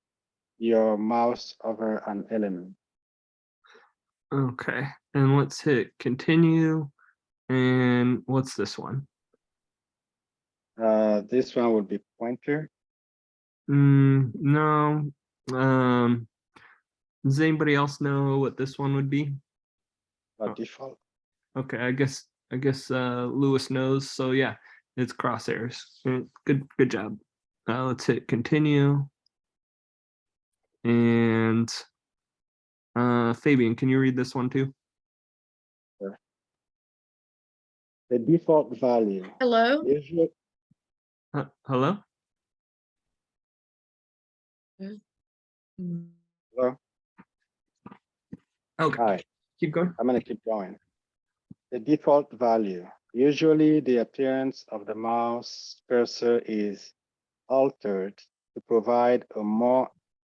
your mouse over an element. Okay, and let's hit continue. And what's this one? This one would be pointer. No. Does anybody else know what this one would be? By default. Okay, I guess Lewis knows. So yeah, it's crosshairs. Good job. Let's hit continue. And Fabian, can you read this one too? Sure. The default value. Hello? Hello? Hello? Okay. Hi. Keep going. I'm going to keep going. The default value. Usually the appearance of the mouse cursor is altered to provide a more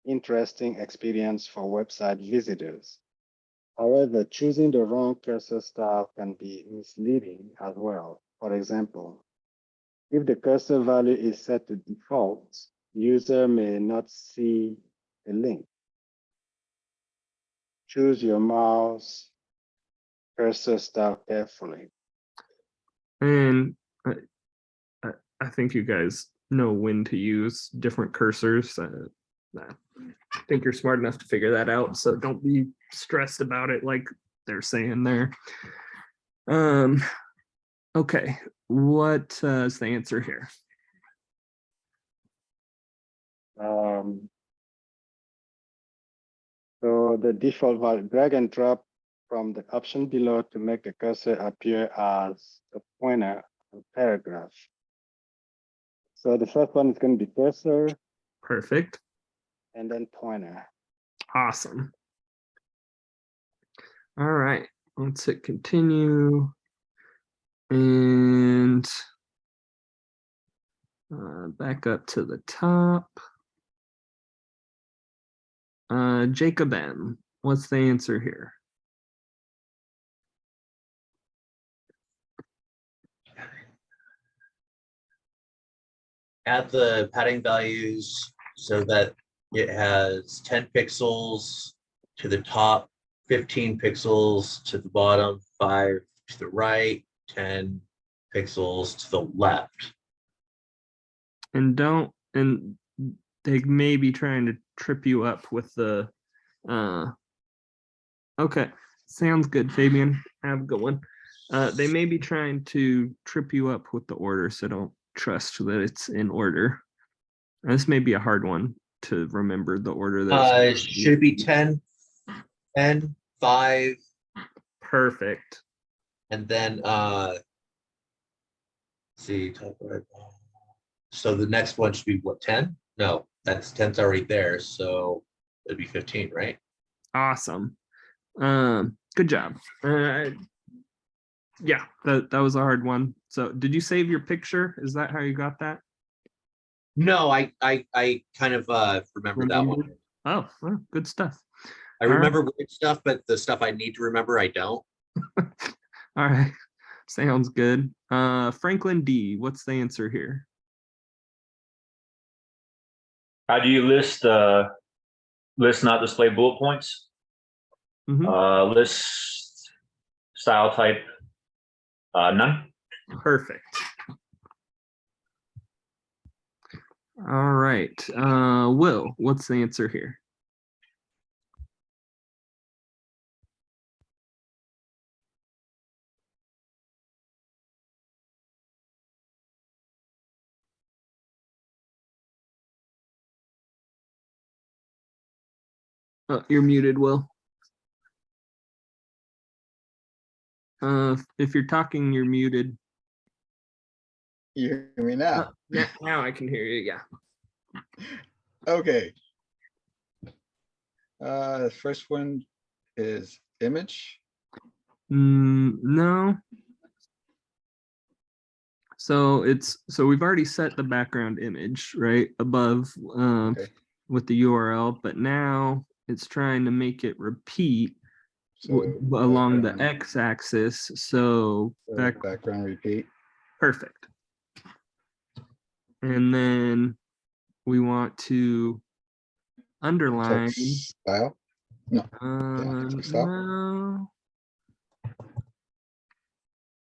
interesting experience for website visitors. However, choosing the wrong cursor style can be misleading as well. For example, if the cursor value is set to default, user may not see a link. Choose your mouse cursor style carefully. And I think you guys know when to use different cursors. I think you're smart enough to figure that out. So don't be stressed about it like they're saying there. Okay, what is the answer here? So the default value, drag and drop from the option below to make the cursor appear as a pointer or paragraph. So the first one is going to be cursor. Perfect. And then pointer. Awesome. All right, let's hit continue. And back up to the top. Jacob M, what's the answer here? Add the padding values so that it has 10 pixels to the top, 15 pixels to the bottom, 5 to the right, 10 pixels to the left. And they may be trying to trip you up with the okay. Sounds good, Fabian. Have a good one. They may be trying to trip you up with the order, so don't trust that it's in order. This may be a hard one to remember the order that Should it be 10, 10, 5, perfect. and then let's see, type right. So the next one should be what, 10? No, that's 10's already there, so it'd be 15, right? Awesome. Good job. Yeah, that was a hard one. So did you save your picture? Is that how you got that? No, I kind of remember that one. Oh, well, good stuff. I remember weird stuff, but the stuff I need to remember, I don't. All right. Sounds good. Franklin D, what's the answer here? How do you list not display bullet points? List style type none. Perfect. All right. Will, what's the answer here? Oh, you're muted, Will. If you're talking, you're muted. You hear me now? Now I can hear you, yeah. Okay. The first one is image. No. So we've already set the background image right above with the URL, but now it's trying to make it repeat along the x-axis. So background repeat. Perfect. And then we want to underline text style. No. No.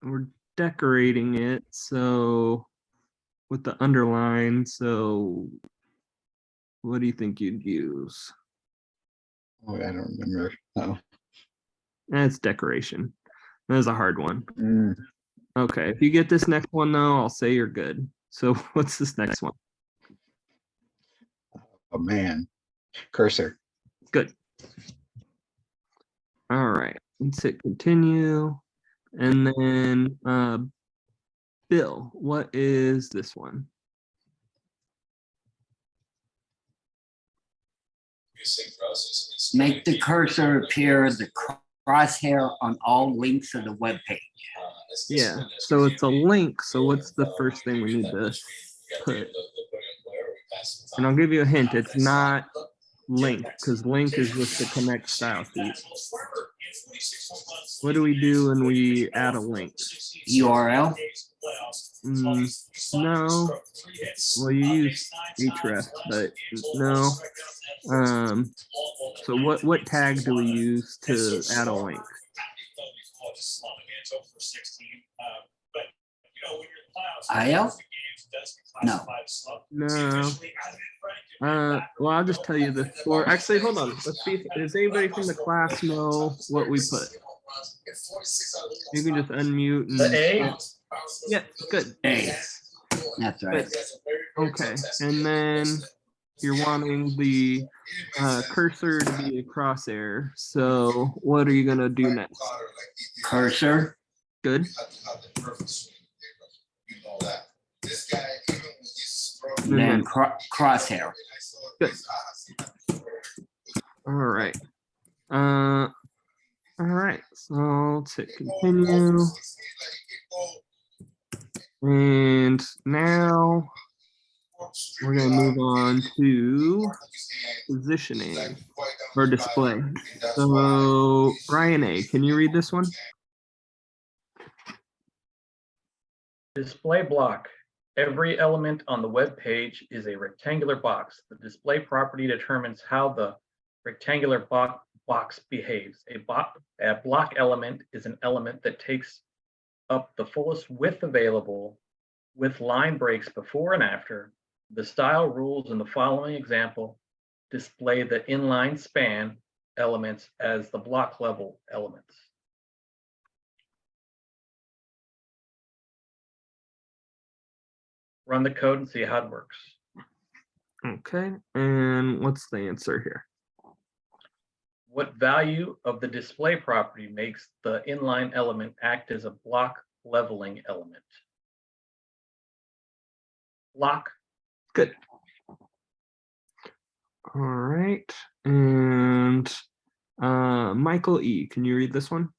We're decorating it so with the underline. So what do you think you'd use? Oh, I don't remember. No. That's decoration. That's a hard one. Okay, if you get this next one though, I'll say you're good. So what's this next one? Oh man, cursor. Good. All right, let's hit continue. And then Bill, what is this one? Make the cursor appear as a crosshair on all links of the web page. Yeah, so it's a link. So what's the first thing we need to put? And I'll give you a hint. It's not link, because link is just the connect style sheet. What do we do when we add a link? URL? No. Well, you use href, but no. So what tag do we use to add a link? IL? No. No. Well, I'll just tell you the floor. Actually, hold on. Let's see. Does anybody from the class know what we put? You can just unmute. And, The A? Yeah, good. A. That's right. Good. Okay, and then you're wanting the cursor to be a crosshair. So what are you gonna do next? Cursor. Good. And then crosshair. Good. All right. All right. So let's hit continue. And now we're going to move on to positioning or display. So Ryan A, can you read this one? Display block. Every element on the web page is a rectangular box. The display property determines how the rectangular box behaves. A block element is an element that takes up the fullest width available with line breaks before and after. The style rules in the following example display the inline span elements as the block level elements. Run the code and see how it works. Okay, and what's the answer here? What value of the display property makes the inline element act as a block leveling element? Block. Good. All right, and Michael E., can you read this one?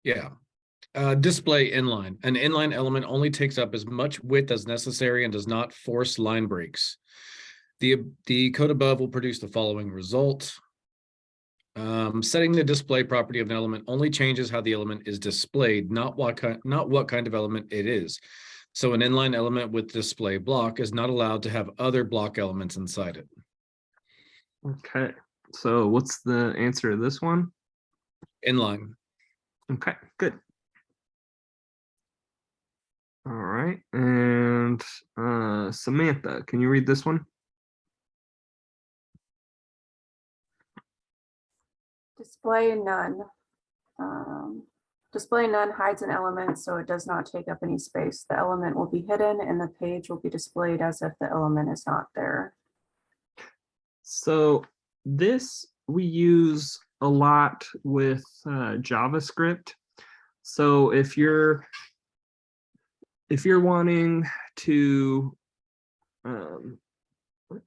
Yeah. Display inline. An inline element only takes up as much width as necessary and does not force line breaks. The code above will produce the following result. Setting the display property of an element only changes how the element is displayed, not what kind of element it is. So an inline element with display block is not allowed to have other block elements inside it. Okay, so what's the answer to this one? Inline. Okay, good. All right, and Samantha, can you read this one? Display none. Display none hides an element, so it does not take up any space. The element will be hidden and the page will be displayed as if the element is not there. So this we use a lot with JavaScript. So if you're wanting to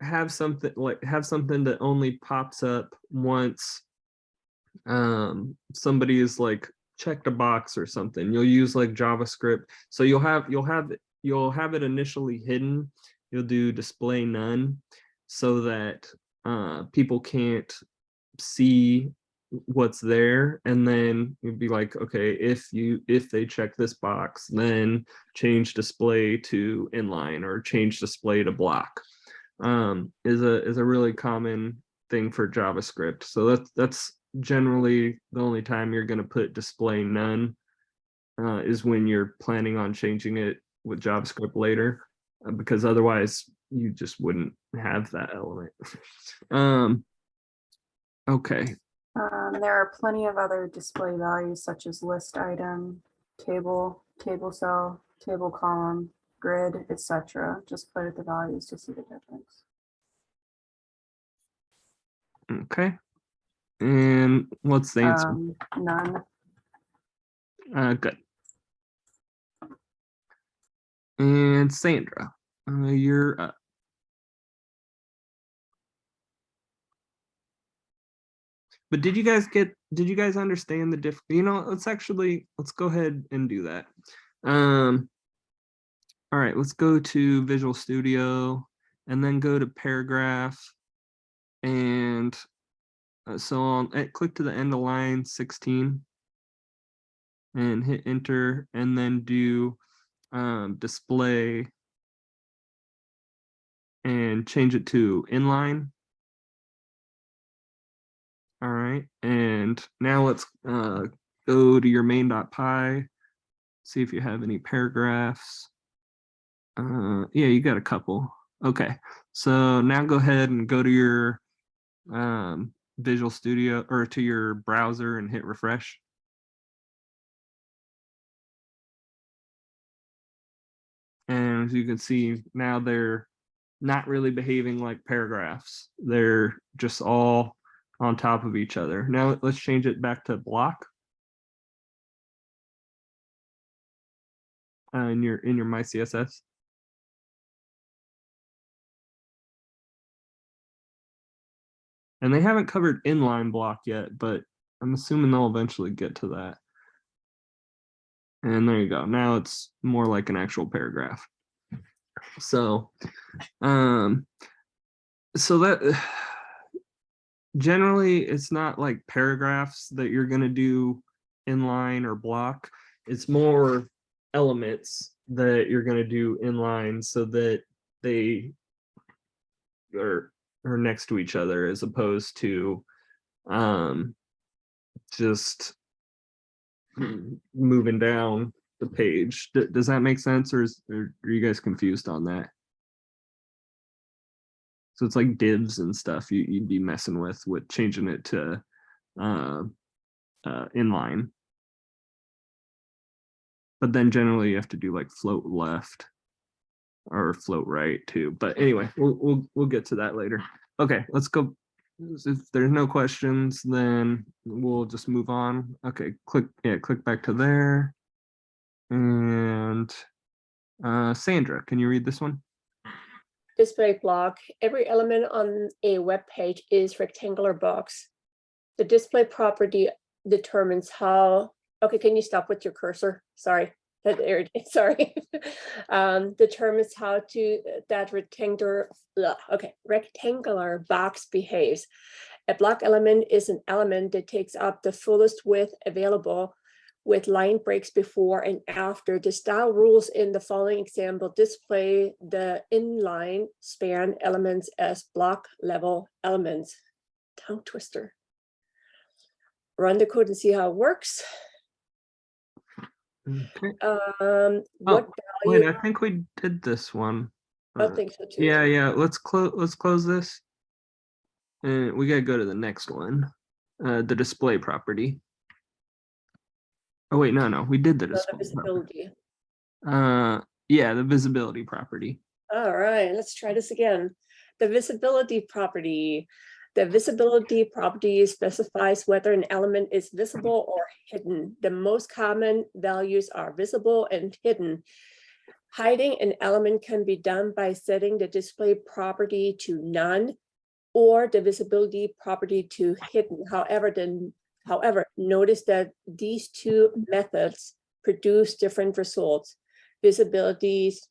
have something that only pops up once somebody is like checked a box or something, you'll use like JavaScript. So you'll have it initially hidden. You'll do display none so that people can't see what's there, and then you'd be like, okay, if they check this box, then change display to inline or change display to block. Is a really common thing for JavaScript. So that's generally the only time you're going to put display none is when you're planning on changing it with JavaScript later, because otherwise you just wouldn't have that element. Okay. There are plenty of other display values such as list item, table, table cell, table column, grid, etc. Just play with the values to see the difference. Okay. And what's the answer? None. Good. And Sandra, you're up. But did you guys understand the difference? Let's go ahead and do that. All right, let's go to Visual Studio and then go to paragraph. And click to the end of line 16 and hit enter, and then do display and change it to inline. All right, and now let's go to your main.py, see if you have any paragraphs. Yeah, you got a couple. Okay, so now go ahead and go to your Visual Studio or to your browser and hit refresh. And as you can see, now they're not really behaving like paragraphs. They're just all on top of each other. Now let's change it back to block. In your my CSS. And they haven't covered inline block yet, but I'm assuming they'll eventually get to that. And there you go. Now it's more like an actual paragraph. So, so that generally it's not like paragraphs that you're going to do inline or block. It's more elements that you're going to do inline so that they are next to each other, as opposed to just moving down the page. Does that make sense, or are you guys confused on that? So it's like divs and stuff you'd be messing with changing it to inline. But then generally you have to do like float left or float right too. But anyway, we'll get to that later. Okay, let's go. If there's no questions, then we'll just move on. Okay, click back to there. And Sandra, can you read this one? Display block. Every element on a web page is rectangular box. The display property determines how, okay, can you stop with your cursor? Sorry, sorry. Determines how that rectangular box behaves. A block element is an element that takes up the fullest width available with line breaks before and after. The style rules in the following example display the inline span elements as block level elements. Tongue twister. Run the code and see how it works. Okay. What Wait, value? I think we did this one. I think so too. Yeah. Let's close this. And we gotta go to the next one. The display property. Oh wait, no, we did the The display visibility. property. Yeah, the visibility property. All right, let's try this again. The visibility property. The visibility property specifies whether an element is visible or hidden. The most common values are visible and hidden. Hiding an element can be done by setting the display property to none or the visibility property to hidden. However, notice that these two methods produce different results. Visibilities,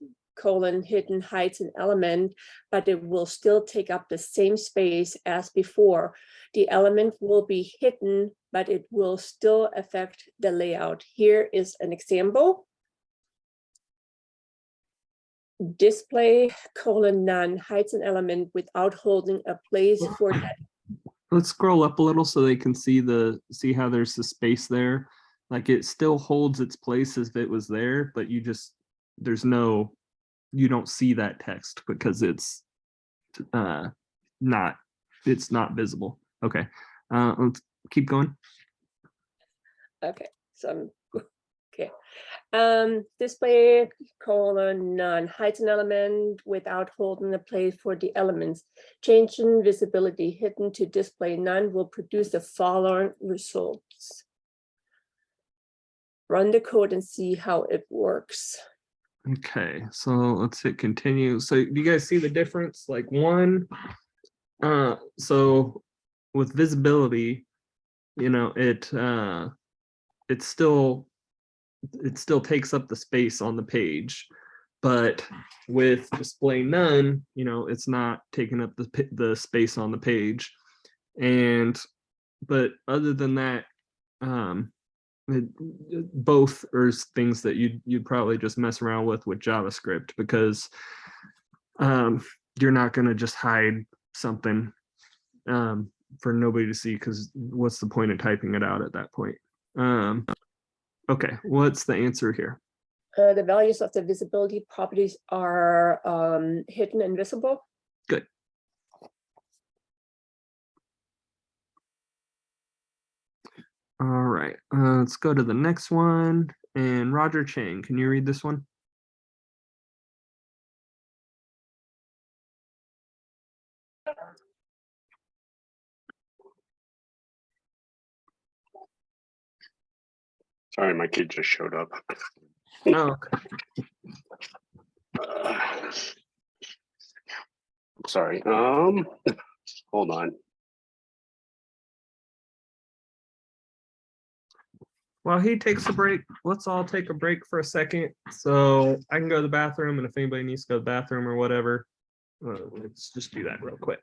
hidden hides an element, but it will still take up the same space as before. The element will be hidden, but it will still affect the layout. Here is an example. Display none hides an element without holding a place for that. Let's scroll up a little so they can see how there's the space there. Like it still holds its place as if it was there, but you don't see that text because it's not visible. Okay. Let's keep going. Okay, so okay. Display none hides an element without holding a place for the elements. Changing visibility hidden to display none will produce the following results. Run the code and see how it works. Okay, so let's hit continue. So do you guys see the difference? Like one, so with visibility, it still takes up the space on the page, but with display none, it's not taking up the space on the page. But other than that, both are things that you'd probably just mess around with JavaScript, because you're not going to just hide something for nobody to see, because what's the point of typing it out at that point? Okay, what's the answer here? The values of the visibility properties are hidden and visible. Good. All right, let's go to the next one. And Roger Chang, can you read this one? Sorry, my kid just showed up. Oh, okay. Sorry. Hold on. While he takes a break, let's all take a break for a second. So I can go to the bathroom, and if anybody needs to go to the bathroom or whatever, let's just do that real quick.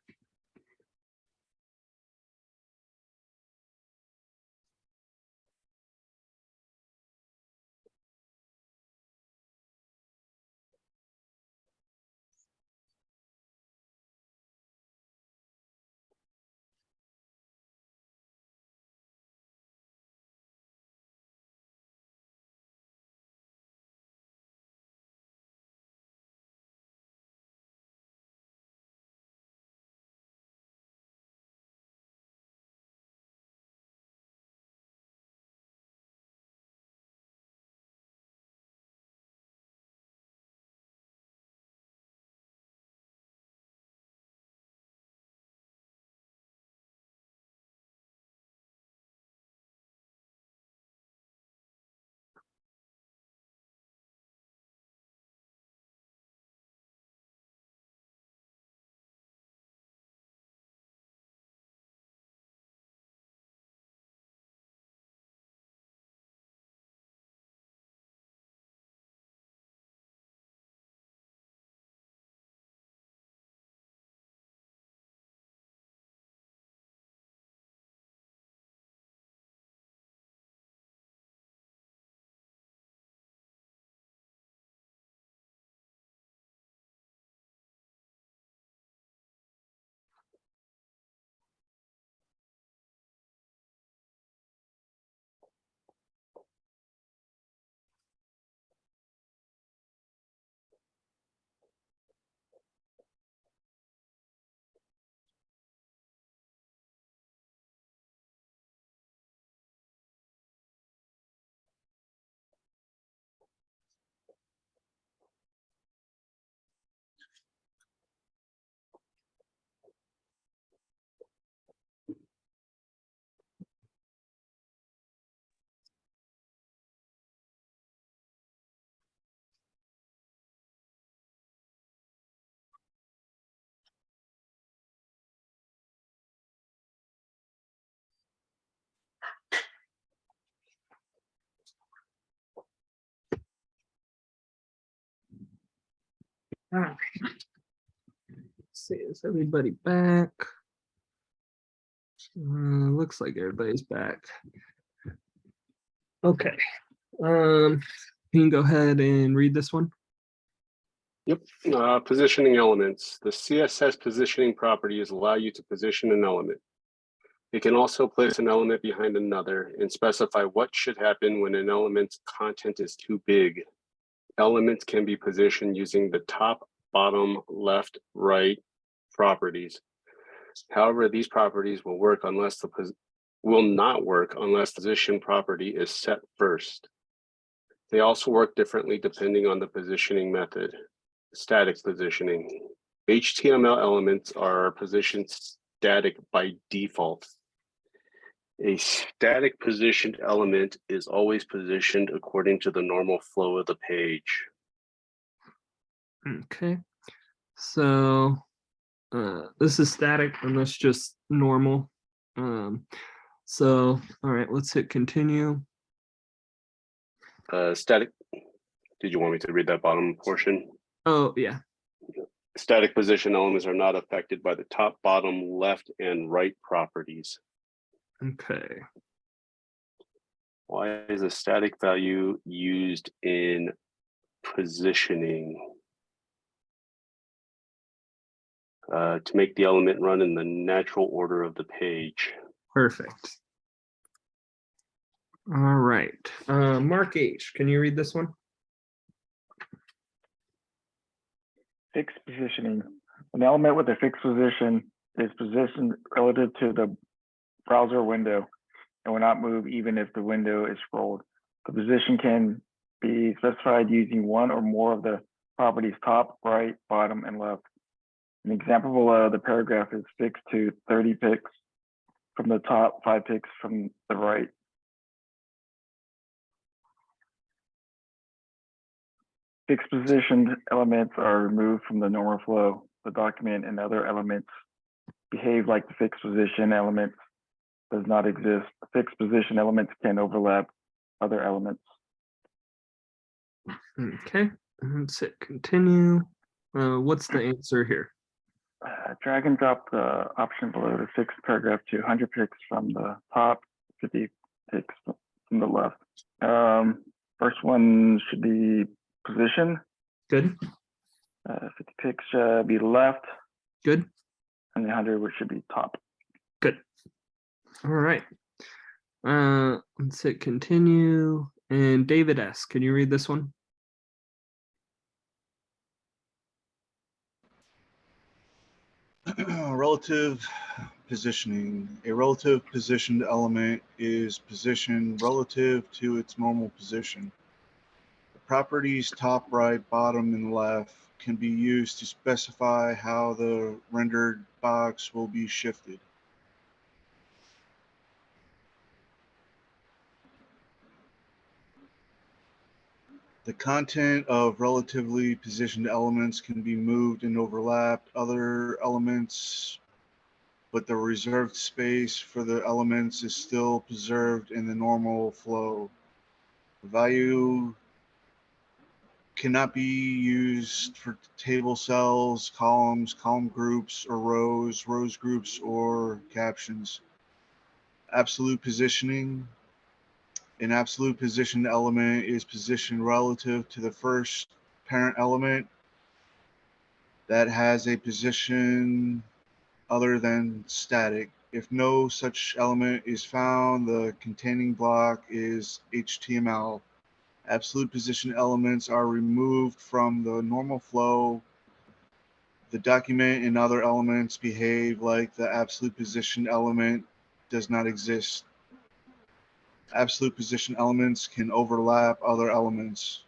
All right. See, is everybody back? Looks like everybody's back. Okay. You can go ahead and read this one. Yep. Positioning elements. The CSS positioning properties allow you to position an element. It can also place an element behind another and specify what should happen when an element's content is too big. Elements can be positioned using the top, bottom, left, right properties. However, these properties will not work unless the position property is set first. They also work differently depending on the positioning method. Static positioning. HTML elements are positioned static by default. A static positioned element is always positioned according to the normal flow of the page. Okay. So this is static and that's just normal. So, all right, let's hit continue. Static. Did you want me to read that bottom portion? Oh, yeah. Static position elements are not affected by the top, bottom, left, and right properties. Okay. Why is a static value used in positioning? To make the element run in the natural order of the page. Perfect. All right. Mark H, can you read this one? Fixed positioning. An element with a fixed position is positioned relative to the browser window and will not move even if the window is scrolled. The position can be specified using one or more of the properties top, right, bottom, and left. An example below the paragraph is fixed to 30 pixels from the top, 5 pixels from the right. Fixed positioned elements are removed from the normal flow. The document and other elements behave like the fixed position element does not exist. Fixed position elements can overlap other elements. Okay, let's hit continue. What's the answer here? Drag and drop the option below the fixed paragraph to 100 pixels from the top, 50 pixels from the left. First one should be position. Good. 50 pixels should be left. Good. And the 100 should be top. Good. All right. Let's hit continue. And David S, can you read this one? Relative positioning. A relative positioned element is positioned relative to its normal position. The properties top, right, bottom, and left can be used to specify how the rendered box will be shifted. The content of relatively positioned elements can be moved and overlapped other elements, but the reserved space for the elements is still preserved in the normal flow. The value cannot be used for table cells, columns, column groups, or rows, rows groups, or captions. Absolute positioning. An absolute positioned element is positioned relative to the first parent element that has a position other than static. If no such element is found, the containing block is HTML. Absolute position elements are removed from the normal flow. The document and other elements behave like the absolute position element does not exist. Absolute position elements can overlap other elements.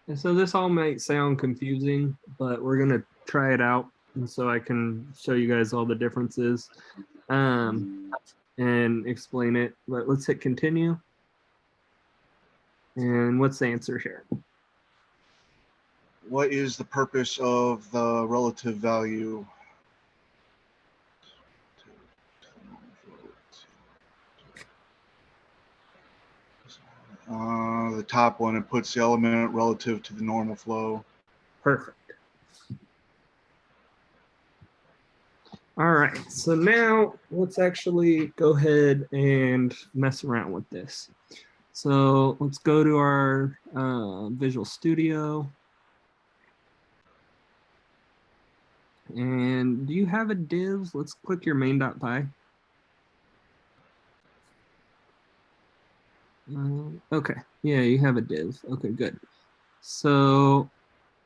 And so this all might sound confusing, but we're gonna try it out, and so I can show you guys all the differences and explain it. But let's hit continue. And what's the answer here? What is the purpose of the relative value? The top one, it puts the element relative to the normal flow. Perfect. All right, so now let's actually go ahead and mess around with this. So let's go to our Visual Studio. And do you have a div? Let's click your main.py. Okay, yeah, you have a div. Okay, good. So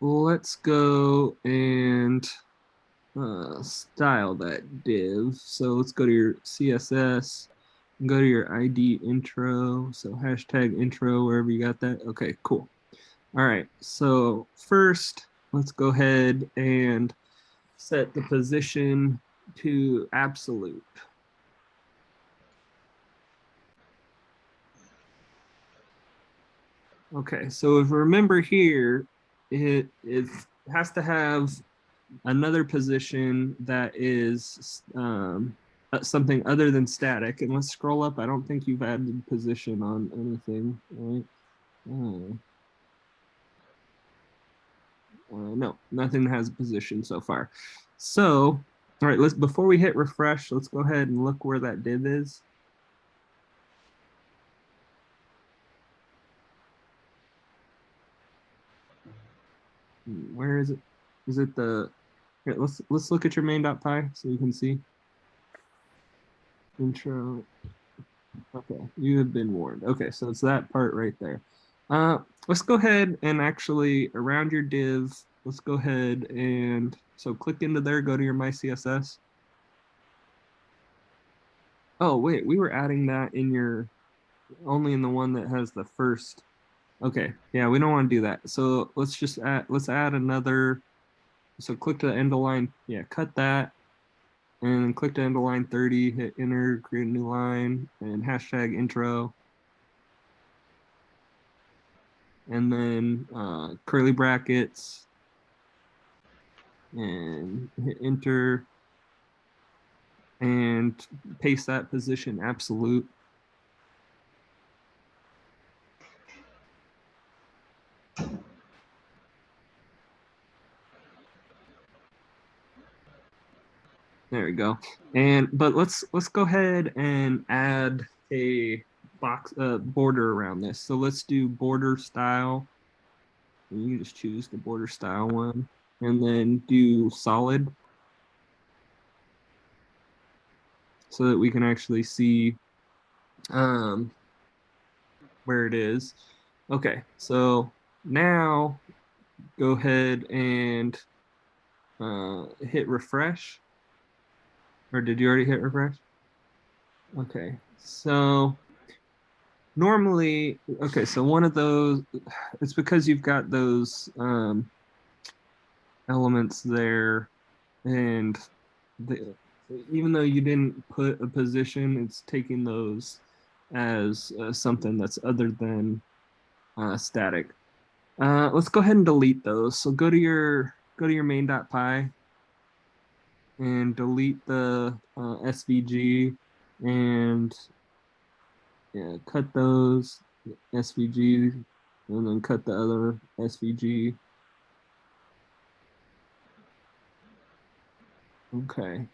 let's go and style that div. So let's go to your CSS, go to your ID intro. So hashtag intro, wherever you got that. Okay, cool. All right, so first, let's go ahead and set the position to absolute. Okay, so if we remember here, it has to have another position that is something other than static. And let's scroll up. I don't think you've added position on anything, right? No, nothing has a position so far. So, all right, before we hit refresh, let's go ahead and look where that div is. Where is it? Is it the, here, let's look at your main.py so you can see. Intro. Okay, you have been warned. Okay, so it's that part right there. Let's go ahead and actually around your div, let's go ahead and so click into there, go to your My CSS. Oh wait, we were adding that in your only in the one that has the first. Okay, yeah, we don't want to do that. So let's just add another. So click to the end of line. Yeah, cut that. And click to end of line 30, hit enter, create a new line, and hashtag intro. And then curly brackets. And hit enter. And paste that position absolute. There we go. But let's go ahead and add a box border around this. So let's do border style. And you just choose the border style one, and then do solid, so that we can actually see where it is. Okay, so now go ahead and hit refresh. Or did you already hit refresh? Okay, so normally, okay, so one of those, it's because you've got those elements there, and even though you didn't put a position, it's taking those as something that's other than static. Let's go ahead and delete those. So go to your main.py and delete the SVG and yeah, cut those SVG and then cut the other SVG. Okay.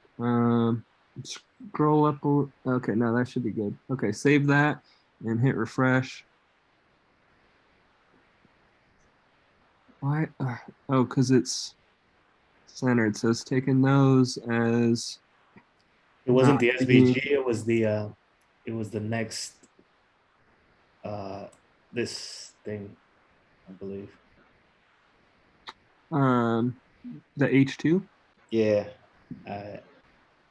Scroll up. Okay, now that should be good. Okay, save that and hit refresh. Why? Oh, because it's centered. So it's taking those as. It wasn't the SVG. It was the next. This thing, I believe. The H2. Yeah, I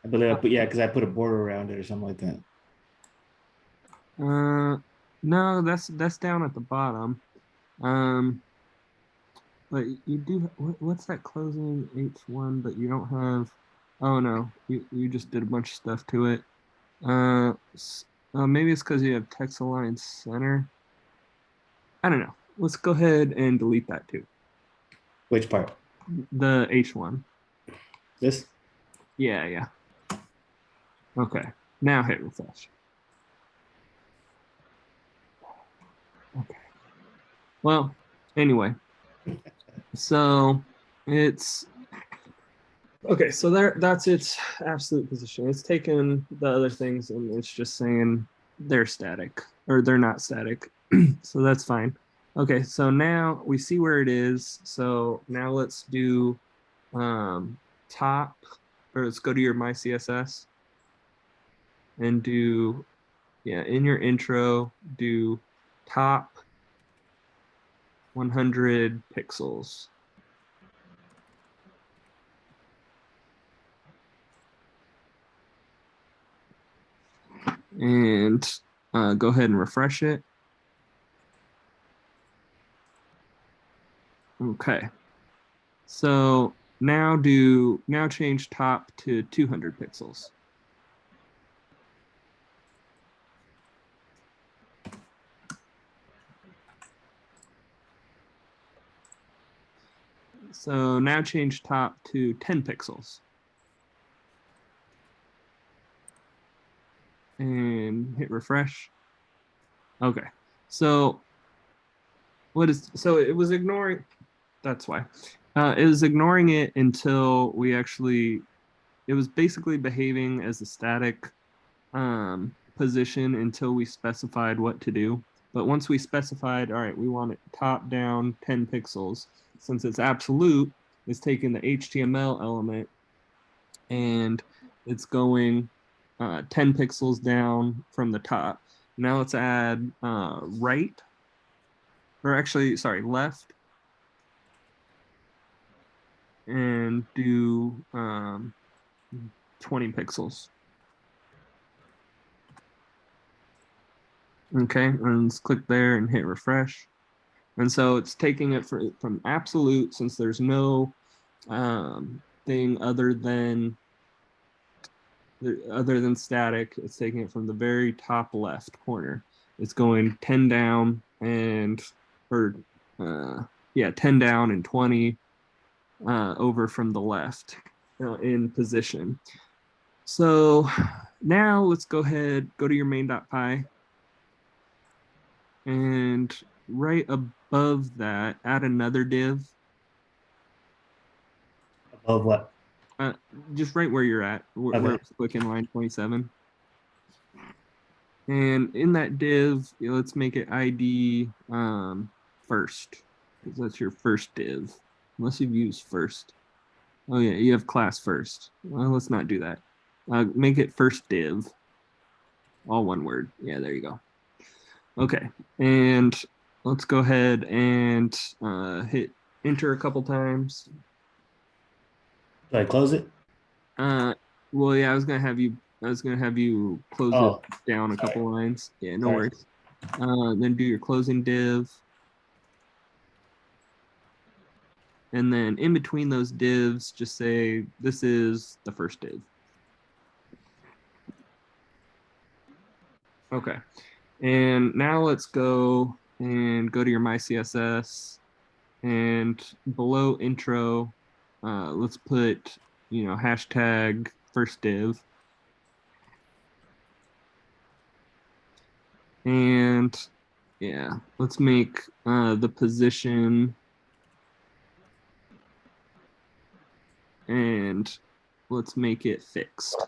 believe. But yeah, because I put a border around it or something like that. No, that's down at the bottom. But you do. What's that closing H1? But you don't have. Oh no, you just did a bunch of stuff to it. Maybe it's because you have text align center. I don't know. Let's go ahead and delete that too. Which part? The H1. This? Yeah. Okay. Now hit refresh. Okay. Well, anyway. So it's okay. So that's its absolute position. It's taken the other things and it's just saying they're static or they're not static. So that's fine. Okay, so now we see where it is. So now let's do top, or let's go to your My CSS and do, yeah, in your intro, do top 100 pixels. And go ahead and refresh it. Okay. So now change top to 200 pixels. So now change top to 10 pixels. And hit refresh. Okay. So it was ignoring, that's why. It was ignoring it until we actually, it was basically behaving as a static position until we specified what to do. But once we specified, all right, we want it top down 10 pixels. Since it's absolute, it's taking the HTML element and it's going 10 pixels down from the top. Now let's add right, or actually, sorry, left, and do 20 pixels. Okay, and let's click there and hit refresh. And so it's taking it from absolute, since there's no thing other than static. It's taking it from the very top left corner. It's going 10 down and, or 10 down and 20 over from the left in position. So now let's go ahead, go to your main.py, and right above that, add another div. Above what? Just right where you're at, where it's clicking line 27. And in that div, let's make it ID first, because that's your first div, unless you've used first. Oh yeah, you have class first. Well, let's not do that. Make it first div, all one word. Yeah, there you go. Okay, and let's go ahead and hit enter a couple times. Do I close it? Well, yeah, I was gonna have you close it down a couple lines. Yeah, no worries. Then do your closing div. And then in between those divs, just say, this is the first div. Okay. And now let's go to your My CSS, and below intro, let's put, hashtag first div. And yeah, let's make the position, and let's make it fixed.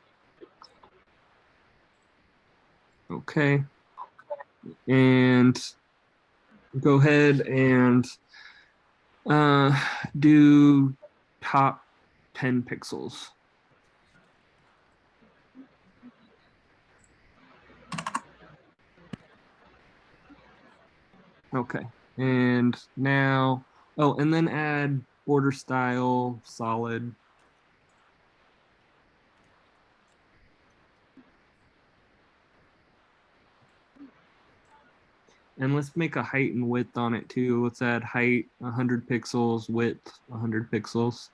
Okay. And go ahead and do top 10 pixels. Okay, and now, oh, and then add border style solid. And let's make a height and width on it too. Let's add height 100 pixels, width 100 pixels.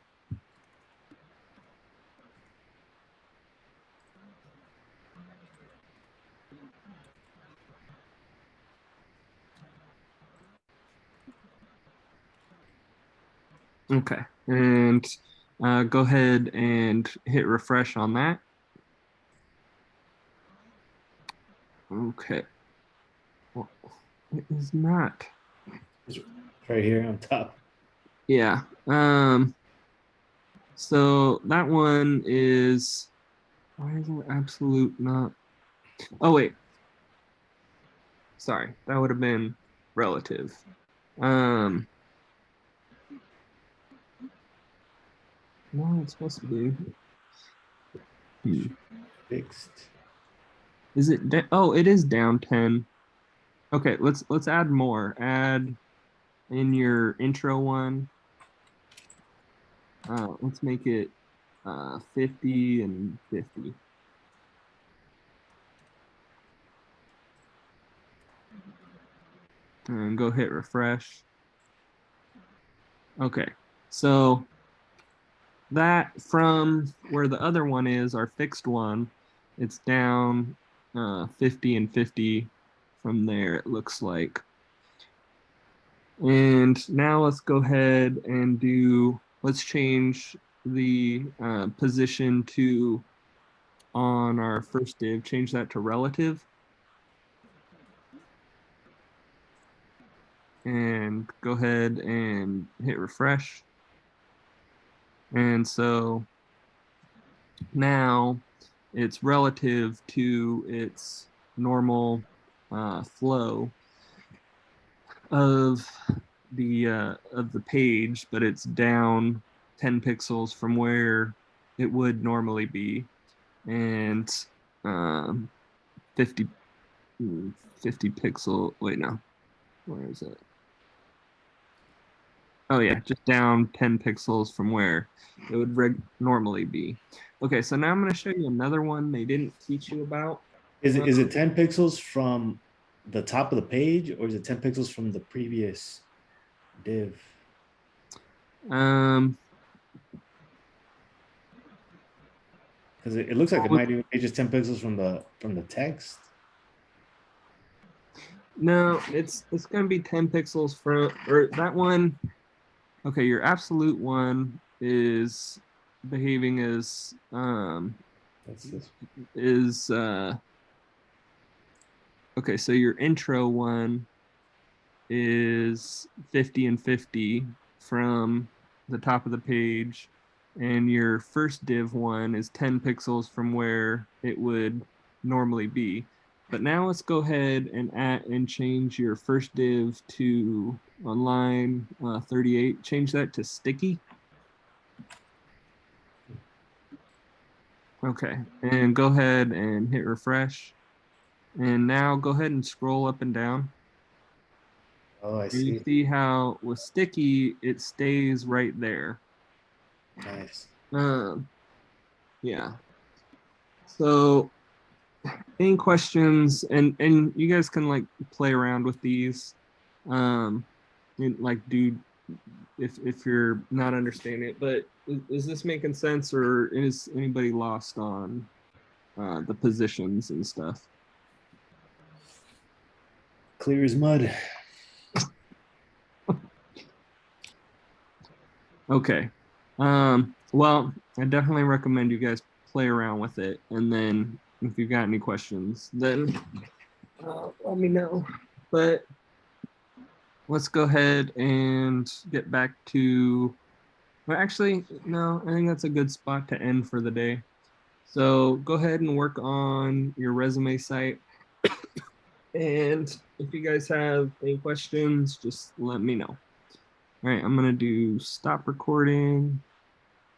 Okay, and go ahead and hit refresh on that. Okay. Well, it is not. It's right here on top. Yeah. So that one is, why is it absolute not? Oh wait. Sorry, that would have been relative. No, it's supposed to be. Fixed. Is it? Oh, it is down 10. Okay, let's add more. Add in your intro one. Let's make it 50 and 50. And go hit refresh. Okay, so that from where the other one is, our fixed one, it's down 50 and 50 from there, it looks like. And now let's go ahead and let's change the position to, on our first div, change that to relative. And go ahead and hit refresh. And so now it's relative to its normal flow of the page, but it's down 10 pixels from where it would normally be, and 50 pixel. Wait, no, where is it? Oh yeah, just down 10 pixels from where it would normally be. Okay, so now I'm going to show you another one they didn't teach you about. Is it 10 pixels from the top of the page, or is it 10 pixels from the previous div? Um, Because it looks like it might even be just 10 pixels from the text. No, it's going to be 10 pixels from, or that one. Okay, your absolute one is behaving as okay, so your intro one is 50 and 50 from the top of the page, and your first div one is 10 pixels from where it would normally be. But now let's go ahead and add and change your first div to, on line 38, change that to sticky. Okay, and go ahead and hit refresh. And now go ahead and scroll up and down. Oh, I And see. you see how with sticky, it stays right there. Nice. Yeah. So any questions, and you guys can like play around with these, and like do, if you're not understanding it, but is this making sense, or is anybody lost on the positions and stuff? Clear as mud. Okay. Well, I definitely recommend you guys play around with it, and then if you've got any questions, then let me know. But let's go ahead and get back to, well, actually, no, I think that's a good spot to end for the day. So go ahead and work on your resume site. And if you guys have any questions, just let me know. All right, I'm gonna do stop recording.